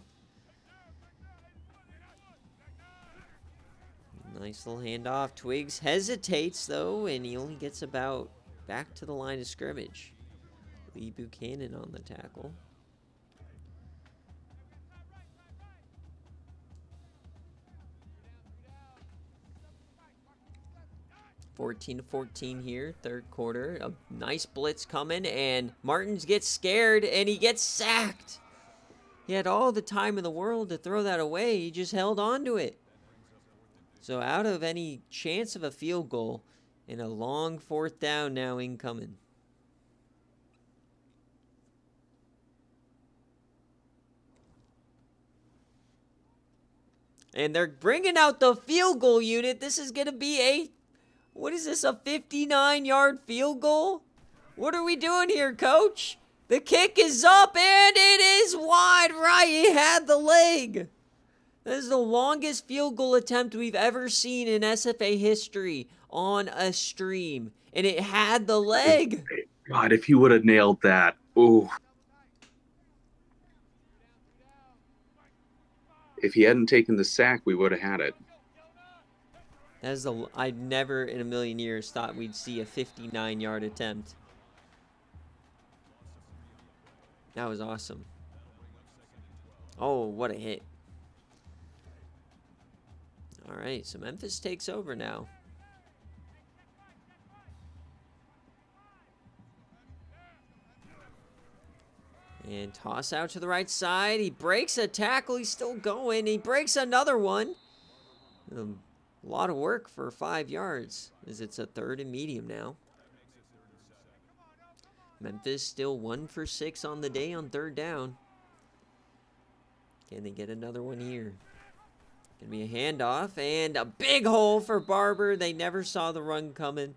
Nice little handoff. Twigs hesitates, though, and he only gets about back to the line of scrimmage. Lee Buchanan on the tackle. (14-14) here, third quarter. A nice blitz coming, and Martins gets scared, and he gets sacked. He had all the time in the world to throw that away. He just held on to it. So out of any chance of a field goal, and a long fourth down now incoming. And they're bringing out the field goal unit. This is going to be a, what is this, a 59-yard field goal? What are we doing here, coach? The kick is up, and it is wide right. He had the leg. This is the longest field goal attempt we've ever seen in SFA history on a stream. And it had the leg. God, if he would have nailed that. Ooh. If he hadn't taken the sack, we would have had it. I never in a million years thought we'd see a 59-yard attempt. That was awesome. Oh, what a hit. All right, so Memphis takes over now. And toss out to the right side. He breaks a tackle. He's still going. He breaks another one. A lot of work for 5 yards, as it's a third and medium now. Memphis still 1 for 6 on the day on third down. Can they get another one here? Gonna be a handoff and a big hole for Barber. They never saw the run coming.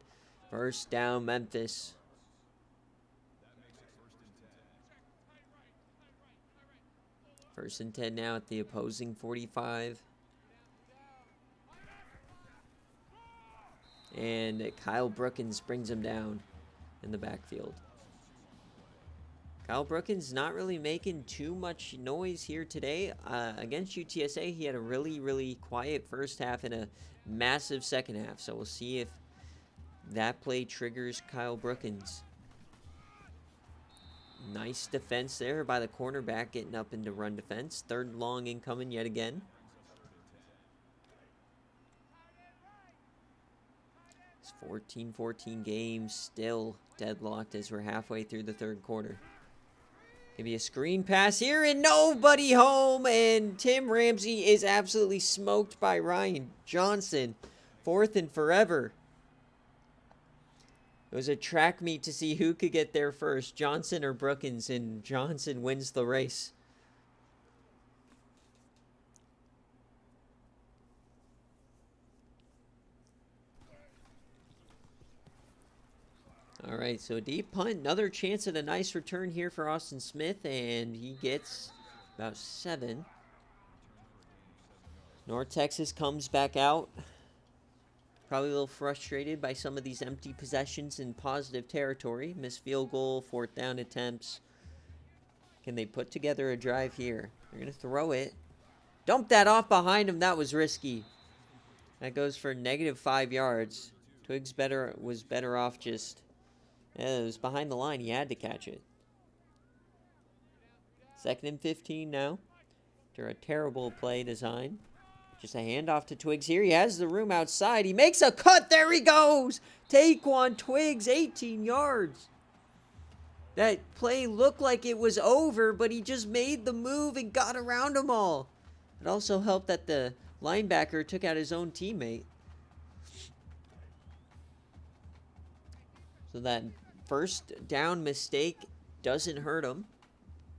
First down, Memphis. First and 10 now at the opposing 45. And Kyle Brookins brings him down in the backfield. Kyle Brookins not really making too much noise here today. Against UTSA, he had a really, really quiet first half and a massive second half. So we'll see if that play triggers Kyle Brookins. Nice defense there by the cornerback, getting up into run defense. 3rd and long incoming yet again. It's 14-14 game, still deadlocked as we're halfway through the 3rd quarter. Gonna be a screen pass here and nobody home, and Tim Ramsey is absolutely smoked by Ryan Johnson. 4th and forever. It was a track meet to see who could get there first, Johnson or Brookins, and Johnson wins the race. All right, so a deep punt, another chance at a nice return here for Austin Smith, and he gets about 7. North Texas comes back out. Probably a little frustrated by some of these empty possessions in positive territory. Missed field goal, 4th down attempts. Can they put together a drive here? They're going to throw it. Dump that off behind him. That was risky. That goes for -5 yards. Twiggs was better off just... it was behind the line. He had to catch it. 2nd and 15 now. After a terrible play design. Just a handoff to Twiggs here. He has the room outside. He makes a cut. There he goes. Taquan Twiggs, 18 yards. That play looked like it was over, but he just made the move and got around them all. It also helped that the linebacker took out his own teammate. So that 1st down mistake doesn't hurt him.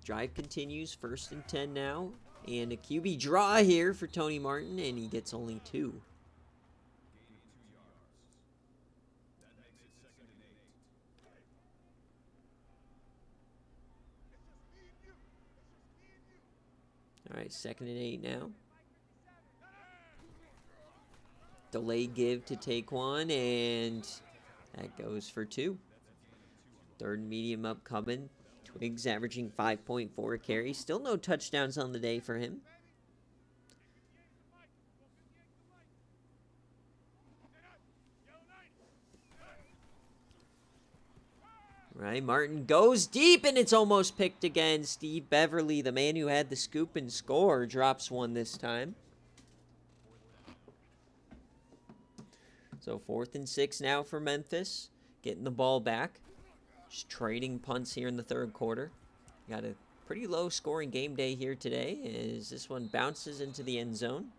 Drive continues. 1st and 10 now. And a QB draw here for Tony Martin, and he gets only 2. All right, 2nd and 8 now. Delay give to Taquan, and that goes for 2. 3rd medium upcoming. Twiggs averaging 5.4 carries. Still no touchdowns on the day for him. Right, Martin goes deep, and it's almost picked again. Steve Beverly, the man who had the scoop and score, drops one this time. So 4th and 6 now for Memphis. Getting the ball back. Just trading punts here in the 3rd quarter. Got a pretty low scoring game day here today as this one bounces into the end zone.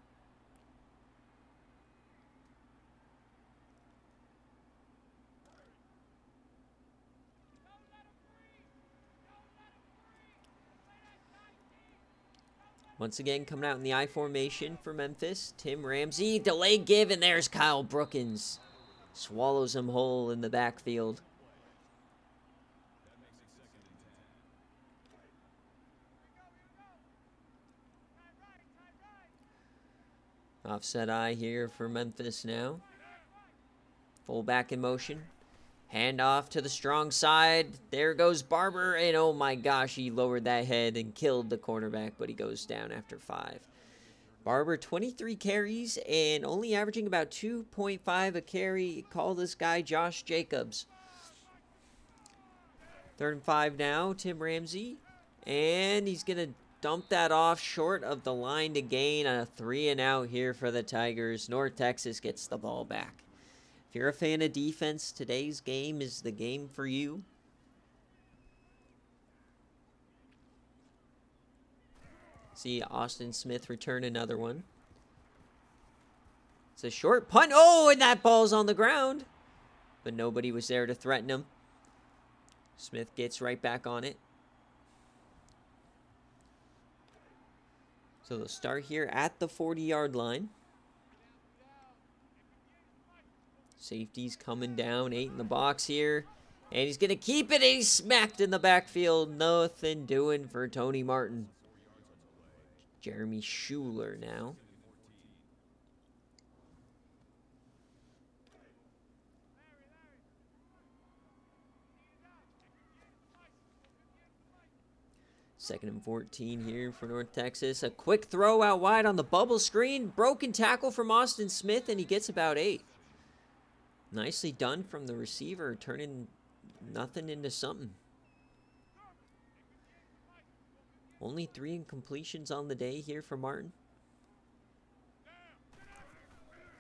Once again, coming out in the I formation for Memphis. Tim Ramsey, delay give, and there's Kyle Brookins. Swallows him whole in the backfield. Offset eye here for Memphis now. Fullback in motion. Hand off to the strong side. There goes Barber, and oh my gosh, he lowered that head and killed the cornerback, but he goes down after 5. Barber, 23 carries and only averaging about 2.5 a carry. Call this guy Josh Jacobs. 3rd and 5 now, Tim Ramsey. And he's going to dump that off short of the line to gain. A 3 and out here for the Tigers. North Texas gets the ball back. If you're a fan of defense, today's game is the game for you. See Austin Smith return another one. It's a short punt. Oh, and that ball's on the ground. But nobody was there to threaten him. Smith gets right back on it. So they'll start here at the 40-yard line. Safety's coming down, 8 in the box here. And he's going to keep it. He's smacked in the backfield. Nothing doing for Tony Martin. Jeremy Schuler now. Second and 14 here for North Texas. A quick throw out wide on the bubble screen. Broken tackle from Austin Smith, and he gets about 8. Nicely done from the receiver, turning nothing into something. Only 3 incompletions on the day here for Martin.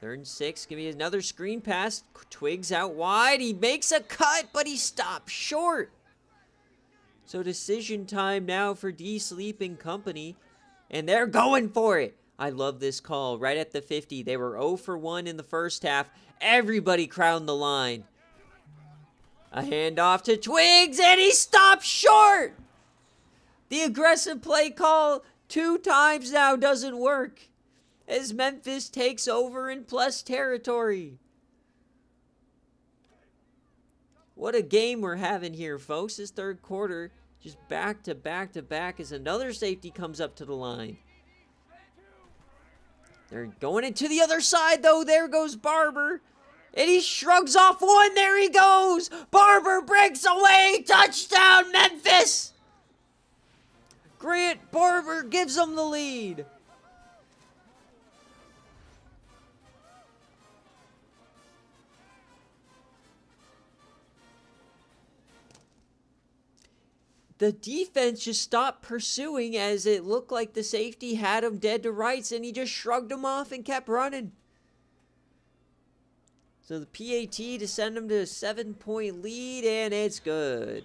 3rd and 6. Give me another screen pass. Twigs out wide. He makes a cut, but he stops short. So decision time now for D Sleep and company. And they're going for it. I love this call. Right at the 50. They were 0 for 1 in the first half. Everybody crowned the line. A handoff to Twigs, and he stops short. The aggressive play call 2 times now doesn't work, as Memphis takes over in plus territory. What a game we're having here, folks. This 3rd quarter, just back to back to back, as another safety comes up to the line. They're going into the other side, though. There goes Barber. And he shrugs off one. There he goes. Barber breaks away. Touchdown, Memphis. Grant Barber gives them the lead. The defense just stopped pursuing, as it looked like the safety had him dead to rights, and he just shrugged him off and kept running. So the PAT to send him to a 7-point lead, and it's good.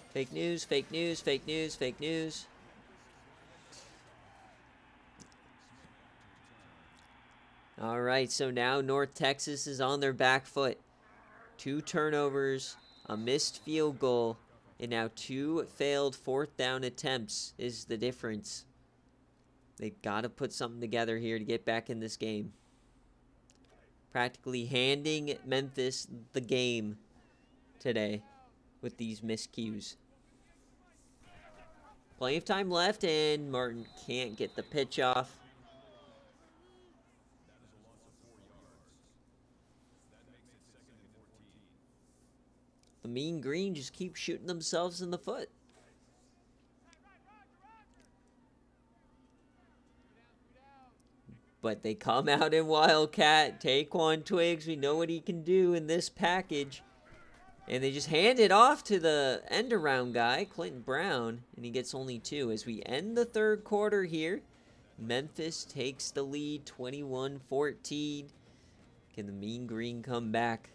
Fake news, fake news, fake news, fake news. All right, so now North Texas is on their back foot. 2 turnovers, a missed field goal, and now 2 failed 4th down attempts is the difference. They got to put something together here to get back in this game. Practically handing Memphis the game today with these miscues. Plenty of time left, and Martin can't get the pitch off. The Mean Green just keep shooting themselves in the foot. But they come out in Wildcat. Take one, Twigs. We know what he can do in this package. And they just hand it off to the end-around guy, Clinton Brown. And he gets only 2. As we end the 3rd quarter here, Memphis takes the lead 21-14. Can the Mean Green come back?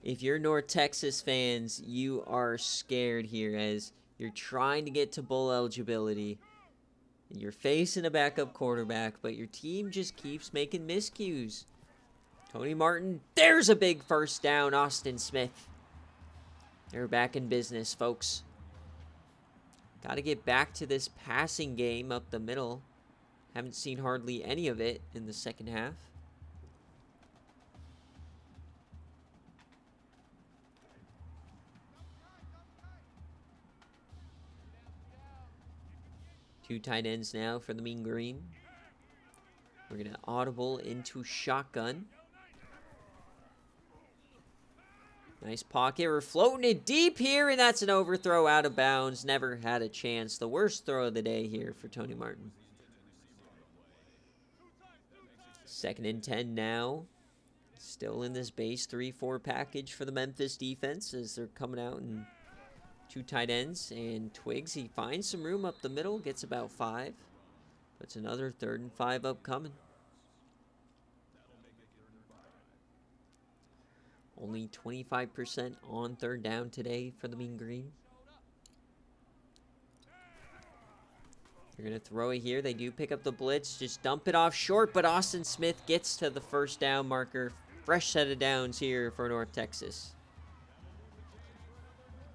If you're North Texas fans, you are scared here, as you're trying to get to bowl eligibility. And you're facing a backup quarterback, but your team just keeps making miscues. Tony Martin, there's a big 1st down. Austin Smith. They're back in business, folks. Got to get back to this passing game up the middle. Haven't seen hardly any of it in the 2nd half. Two tight ends now for the Mean Green. We're going to audible into shotgun. Nice pocket. We're floating it deep here, and that's an overthrow out of bounds. Never had a chance. The worst throw of the day here for Tony Martin. 2nd and 10 now. Still in this base 3-4 package for the Memphis defense, as they're coming out in 2 tight ends. And Twigs, he finds some room up the middle, gets about 5. Puts another 3rd and 5 upcoming. Only 25% on 3rd down today for the Mean Green. They're going to throw it here. They do pick up the blitz. Just dump it off short, but Austin Smith gets to the 1st down marker. Fresh set of downs here for North Texas.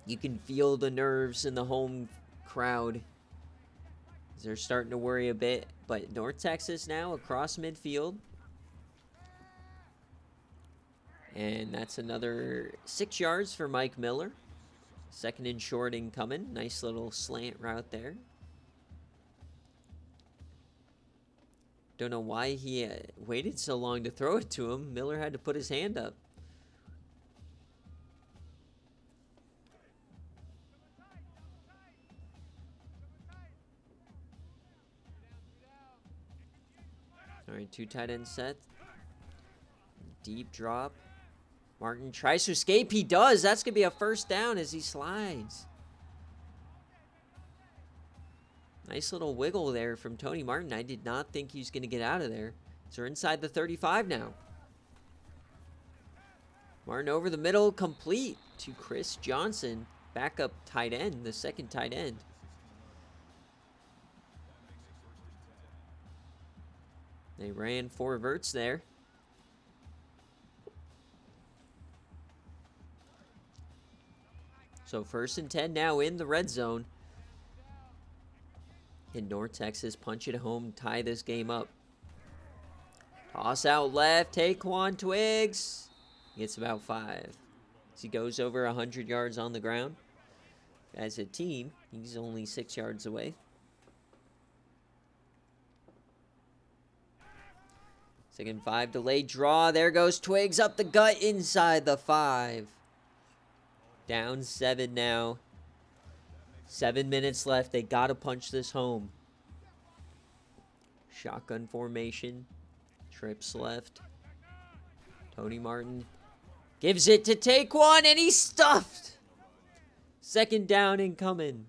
You can feel the nerves in the home crowd. They're starting to worry a bit, but North Texas now across midfield. And that's another 6 yards for Mike Miller. 2nd and short incoming. Nice little slant route there. Don't know why he waited so long to throw it to him. Miller had to put his hand up. All right, 2 tight end set. Deep drop. Martin tries to escape. He does. That's going to be a first down as he slides. Nice little wiggle there from Tony Martin. I did not think he was going to get out of there. So we're inside the 35 now. Martin over the middle, complete to Chris Johnson. Backup tight end, the second tight end. They ran 4 verts there. So 1st and 10 now in the red zone. Can North Texas punch it home, tie this game up? Toss out left, Taquan Twiggs. Gets about 5. As he goes over 100 yards on the ground. As a team, he's only 6 yards away. 2nd and 5, delayed draw. There goes Twiggs up the gut inside the 5. Down 7 now. 7 minutes left. They got to punch this home. Shotgun formation. Trips left. Tony Martin gives it to Taquan, and he's stuffed. 2nd down incoming.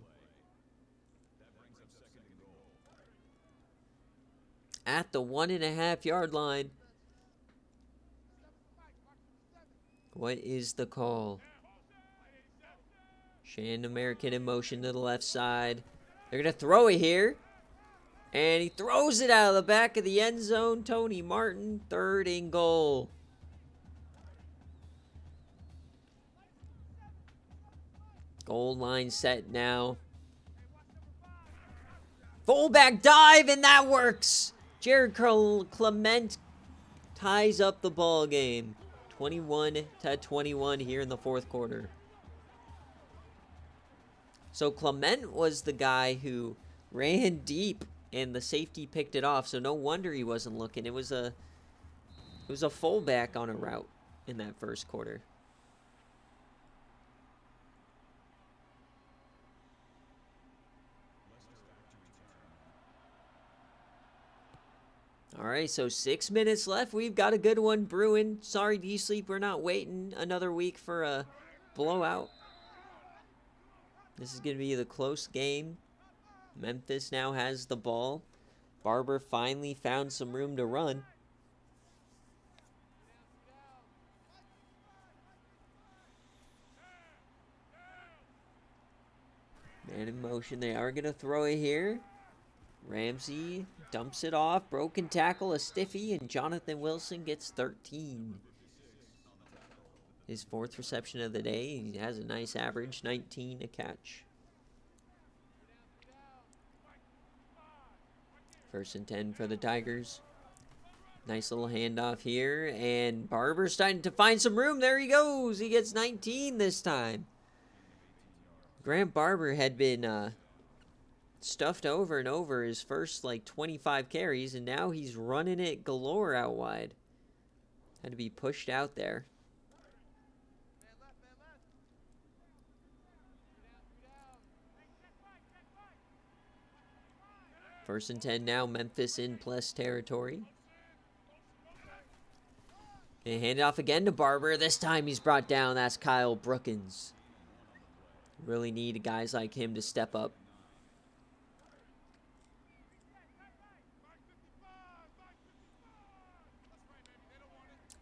At the 1.5 yard line. What is the call? Shan American in motion to the left side. They're going to throw it here. And he throws it out of the back of the end zone. Tony Martin, 3rd and goal. Goal line set now. Fullback dive, and that works. Jared Clement ties up the ball game. 21-21 here in the 4th quarter. So Clement was the guy who ran deep, and the safety picked it off. So no wonder he wasn't looking. It was a fullback on a route in that 1st quarter. All right, so 6 minutes left. We've got a good one brewing. Sorry, D-Sleep, we're not waiting another week for a blowout. This is going to be the close game. Memphis now has the ball. Barber finally found some room to run. Man in motion. They are going to throw it here. Ramsey dumps it off. Broken tackle, a stiffy, and Jonathan Wilson gets 13. His 4th reception of the day. He has a nice average, 19 a catch. 1st and 10 for the Tigers. Nice little handoff here, and Barber's starting to find some room. There he goes. He gets 19 this time. Grant Barber had been stuffed over and over his first 25 carries, and now he's running it galore out wide. Had to be pushed out there. First and 10 now, Memphis in plus territory. And hand it off again to Barber. This time he's brought down. That's Kyle Brookins. Really need guys like him to step up.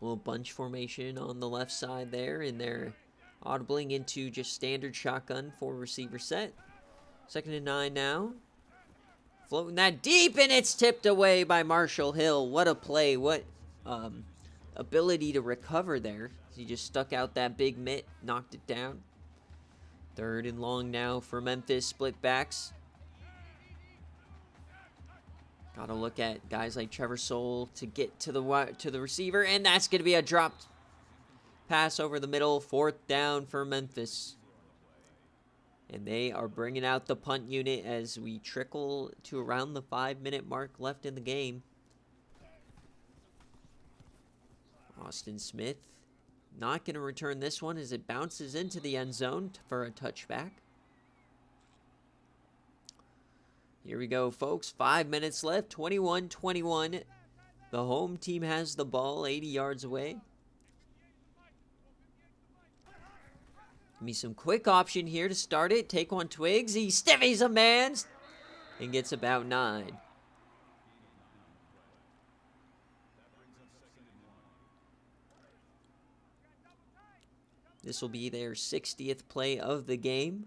A little bunch formation on the left side there, and they're audibling into just standard shotgun for receiver set. 2nd and 9 now. Floating that deep, and it's tipped away by Marshall Hill. What a play. What ability to recover there. He just stuck out that big mitt, knocked it down. 3rd and long now for Memphis, split backs. Got to look at guys like Trevor Soule to get to the receiver, and that's going to be a dropped pass over the middle. 4th down for Memphis. And they are bringing out the punt unit as we trickle to around the 5-minute mark left in the game. Austin Smith not going to return this one as it bounces into the end zone for a touchback. Here we go, folks. 5 minutes left. 21-21. The home team has the ball 80 yards away. Give me some quick option here to start it. Taquan Twigs, he stiffies a man and gets about 9. This will be their 60th play of the game.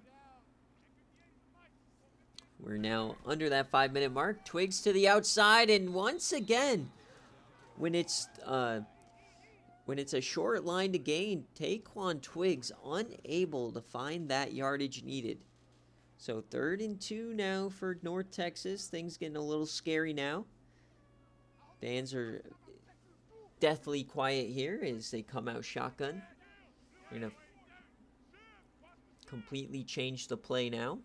We're now under that 5-minute mark. Twigs to the outside, and once again, when it's a short line to gain, Taquan Twigs unable to find that yardage needed. So 3rd and 2 now for North Texas. Things getting a little scary now. Fans are deathly quiet here as they come out shotgun. We're going to completely change the play now.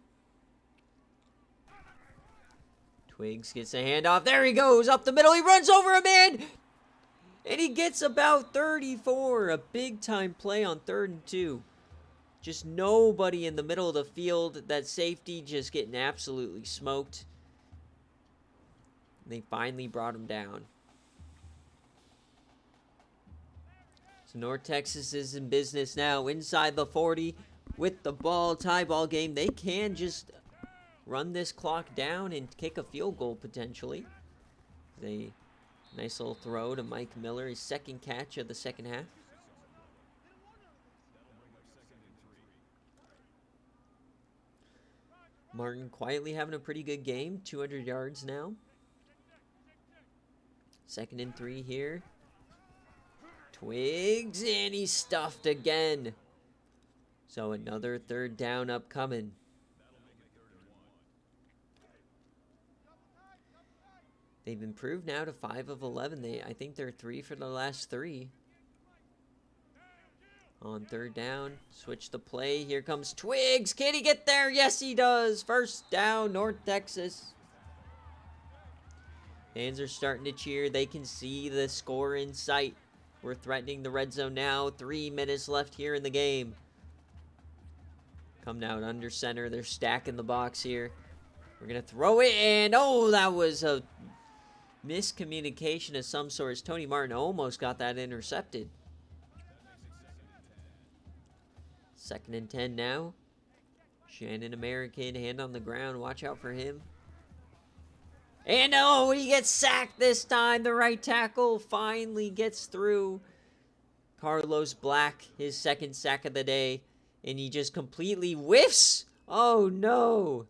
Twigs gets a handoff. There he goes up the middle. He runs over a man. And he gets about 34. A big time play on 3rd and 2. Just nobody in the middle of the field. That safety just getting absolutely smoked. They finally brought him down. So North Texas is in business now inside the 40 with the ball. Tie ball game. They can just run this clock down and kick a field goal potentially. A nice little throw to Mike Miller, his 2nd catch of the 2nd half. Martin quietly having a pretty good game. 200 yards now. 2nd and 3 here. Twigs, and he's stuffed again. So another 3rd down upcoming. They've improved now to 5 of 11. I think they're 3 for the last 3. On 3rd down, switch the play. Here comes Twigs. Can he get there? Yes, he does. 1st down, North Texas. Fans are starting to cheer. They can see the score in sight. We're threatening the red zone now. 3 minutes left here in the game. Coming out under center. They're stacking the box here. We're going to throw it, and oh, that was a miscommunication of some sort. Tony Martin almost got that intercepted. 2nd and 10 now. Shannon American, hand on the ground. Watch out for him. And oh, he gets sacked this time. The right tackle finally gets through. Carlos Black, his 2nd sack of the day. And he just completely whiffs. Oh, no.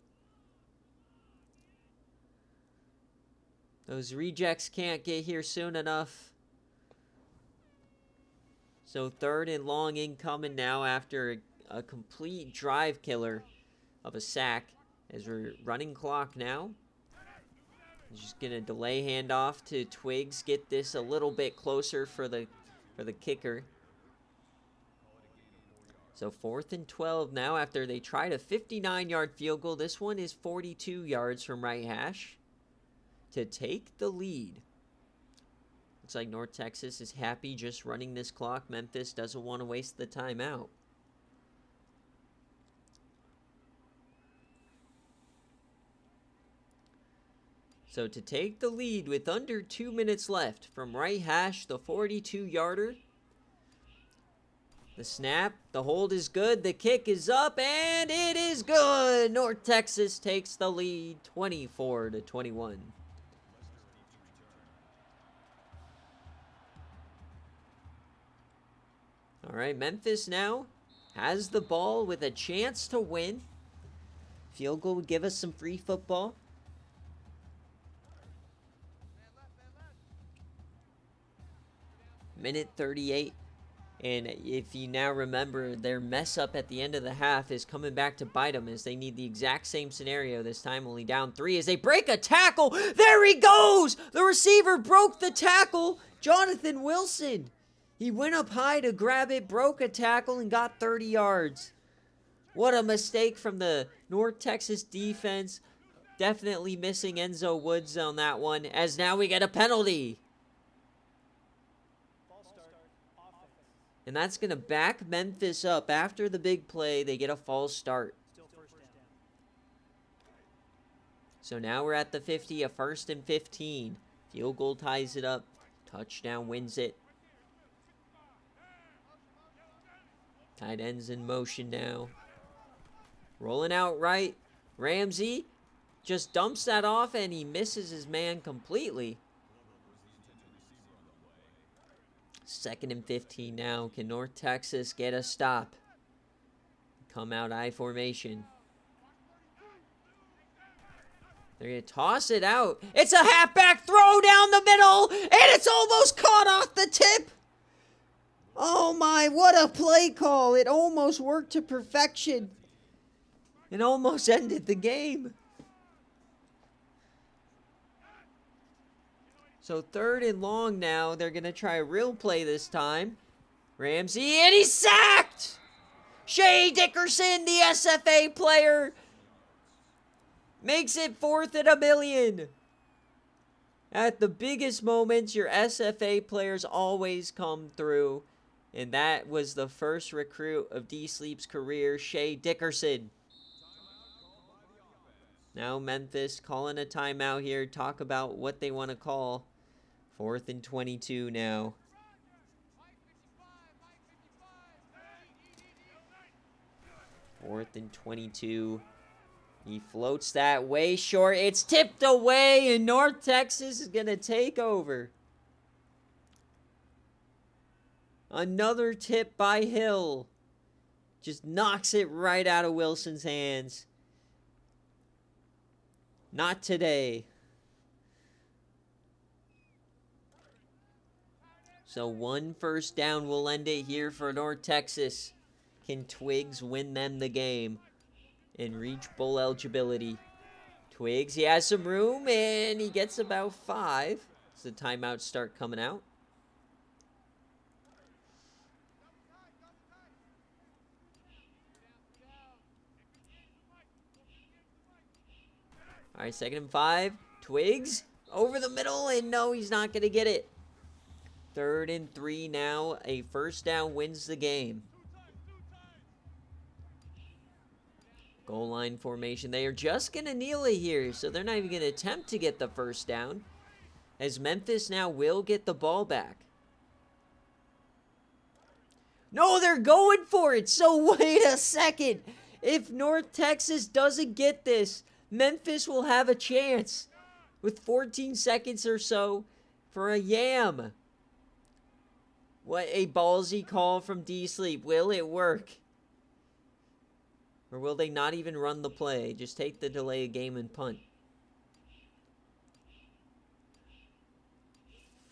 Those rejects can't get here soon enough. So 3rd and long incoming now after a complete drive killer of a sack. As we're running clock now. Just going to delay handoff to Twigs. Get this a little bit closer for the kicker. So 4th and 12 now after they tried a 59-yard field goal. This one is 42 yards from right hash to take the lead. Looks like North Texas is happy just running this clock. Memphis doesn't want to waste the timeout. So to take the lead with under 2 minutes left from right hash, the 42-yarder. The snap, the hold is good, the kick is up, and it is good! North Texas takes the lead, 24-21. All right, Memphis now has the ball with a chance to win. Field goal would give us some free football. Minute 38. And if you now remember, their mess up at the end of the half is coming back to bite them as they need the exact same scenario, this time only down 3 as they break a tackle. There he goes! The receiver broke the tackle. Jonathan Wilson. He went up high to grab it, broke a tackle, and got 30 yards. What a mistake from the North Texas defense. Definitely missing Enzo Woods on that one, as now we get a penalty. And that's going to back Memphis up. After the big play, they get a false start. So now we're at the 50, a 1st and 15. Field goal ties it up. Touchdown wins it. Tight ends in motion now. Rolling out right. Ramsey just dumps that off and he misses his man completely. 2nd and 15 now. Can North Texas get a stop? Come out I formation. They're going to toss it out. It's a halfback throw down the middle, and it's almost caught off the tip. Oh my, what a play call. It almost worked to perfection. It almost ended the game. So 3rd and long now. They're going to try a real play this time. Ramsey, and he's sacked. Shea Dickerson, the SFA player, makes it 4th and 1,000,000. At the biggest moments, your SFA players always come through. And that was the first recruit of D-Sleep's career, Shea Dickerson. Now Memphis calling a timeout here. Talk about what they want to call. 4th and 22 now. Fourth and 22. He floats that way short. It's tipped away, and North Texas is going to take over. Another tip by Hill. Just knocks it right out of Wilson's hands. Not today. So 1 first down will end it here for North Texas. Can Twiggs win them the game and reach bowl eligibility? Twiggs, he has some room, and he gets about 5. As the timeouts start coming out. All right, 2nd and 5. Twiggs over the middle, and no, he's not going to get it. 3rd and 3 now. A first down wins the game. Goal line formation. They are just going to kneel it here, so they're not even going to attempt to get the first down, as Memphis now will get the ball back. No, they're going for it. So wait a second. If North Texas doesn't get this, Memphis will have a chance with 14 seconds or so for a yam. What a ballsy call from D-Sleep. Will it work? Or will they not even run the play? Just take the delay of game and punt.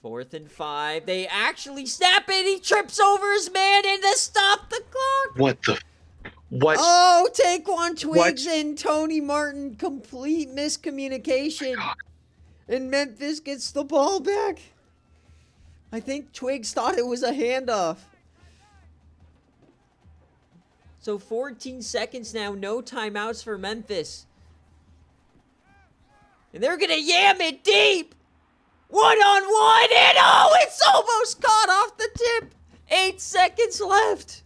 4th and 5. They actually snap it. He trips over his man and to stop the clock. What the? What? Oh, Taquan Twiggs and Tony Martin. Complete miscommunication. Oh, and Memphis gets the ball back. I think Twiggs thought it was a handoff. So 14 seconds now. No timeouts for Memphis. And they're going to yam it deep. 1-on-1. And oh, it's almost caught off the tip. 8 seconds left.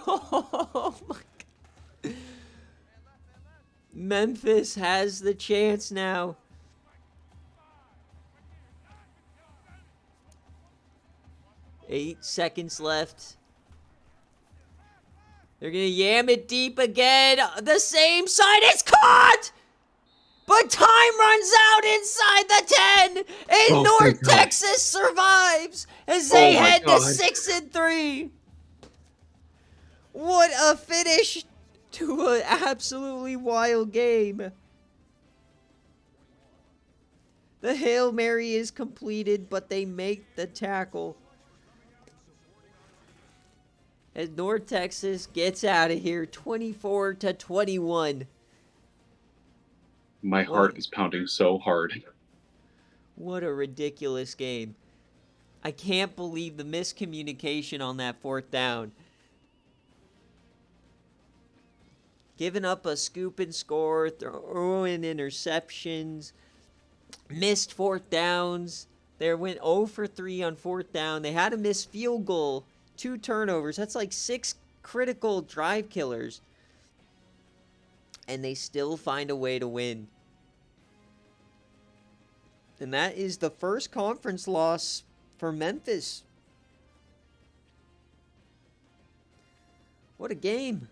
Oh, my God. Memphis has the chance now. Eight seconds left. They're going to yam it deep again. The same side. It's caught! But time runs out inside the 10. And North Texas survives as they head to 6 and 3. What a finish to an absolutely wild game. The Hail Mary is completed, but they make the tackle. As North Texas gets out of here 24-21. My heart is pounding so hard. What a ridiculous game. I can't believe the miscommunication on that 4th down. Giving up a scoop and score, throwing interceptions, missed 4th downs. They went 0 for 3 on 4th down. They had a missed field goal, 2 turnovers. That's like 6 critical drive killers. And they still find a way to win. And that is the first conference loss for Memphis. What a game.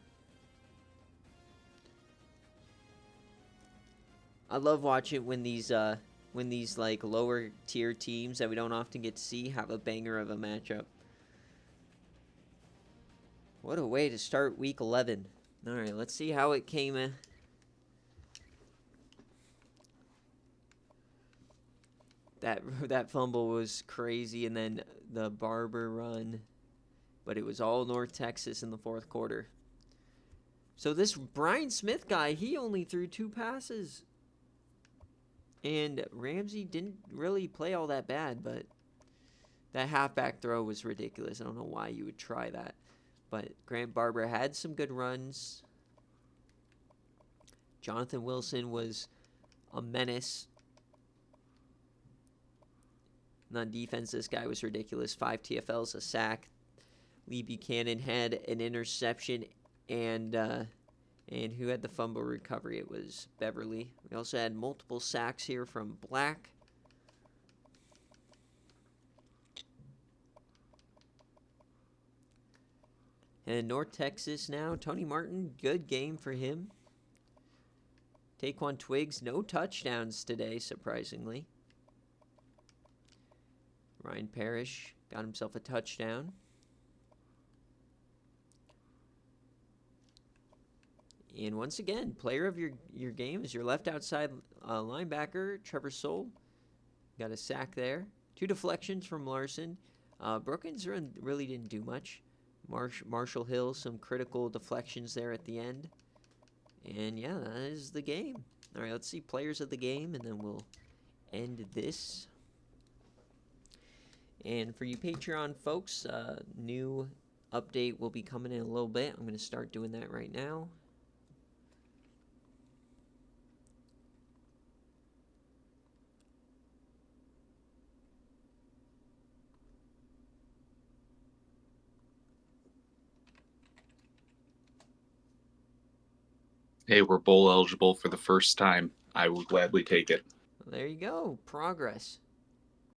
I love watching when these like lower tier teams that we don't often get to see have a banger of a matchup. What a way to start week 11. All right, let's see how it came in. That fumble was crazy, and then the Barber run, but it was all North Texas in the fourth quarter. So this Brian Smith guy, he only threw 2 passes. And Ramsey didn't really play all that bad, but that halfback throw was ridiculous. I don't know why you would try that. But Grant Barber had some good runs. Jonathan Wilson was a menace. And on defense, this guy was ridiculous. 5 TFLs, a sack. Lee Buchanan had an interception, and who had the fumble recovery? It was Beverly. We also had multiple sacks here from Black. And North Texas now, Tony Martin, good game for him. Taquan Twiggs, no touchdowns today, surprisingly. Ryan Parrish got himself a touchdown. And once again, player of your game is your left outside linebacker, Trevor Soule. Got a sack there. 2 deflections from Larson. Brookins really didn't do much. Marshall Hill, some critical deflections there at the end. And yeah, that is the game. All right, let's see players of the game, and then we'll end this. And for you Patreon folks, new update will be coming in a little bit. I'm going to start doing that right now. Hey, we're bowl eligible for the first time. I will gladly take it. Well, there you go. Progress.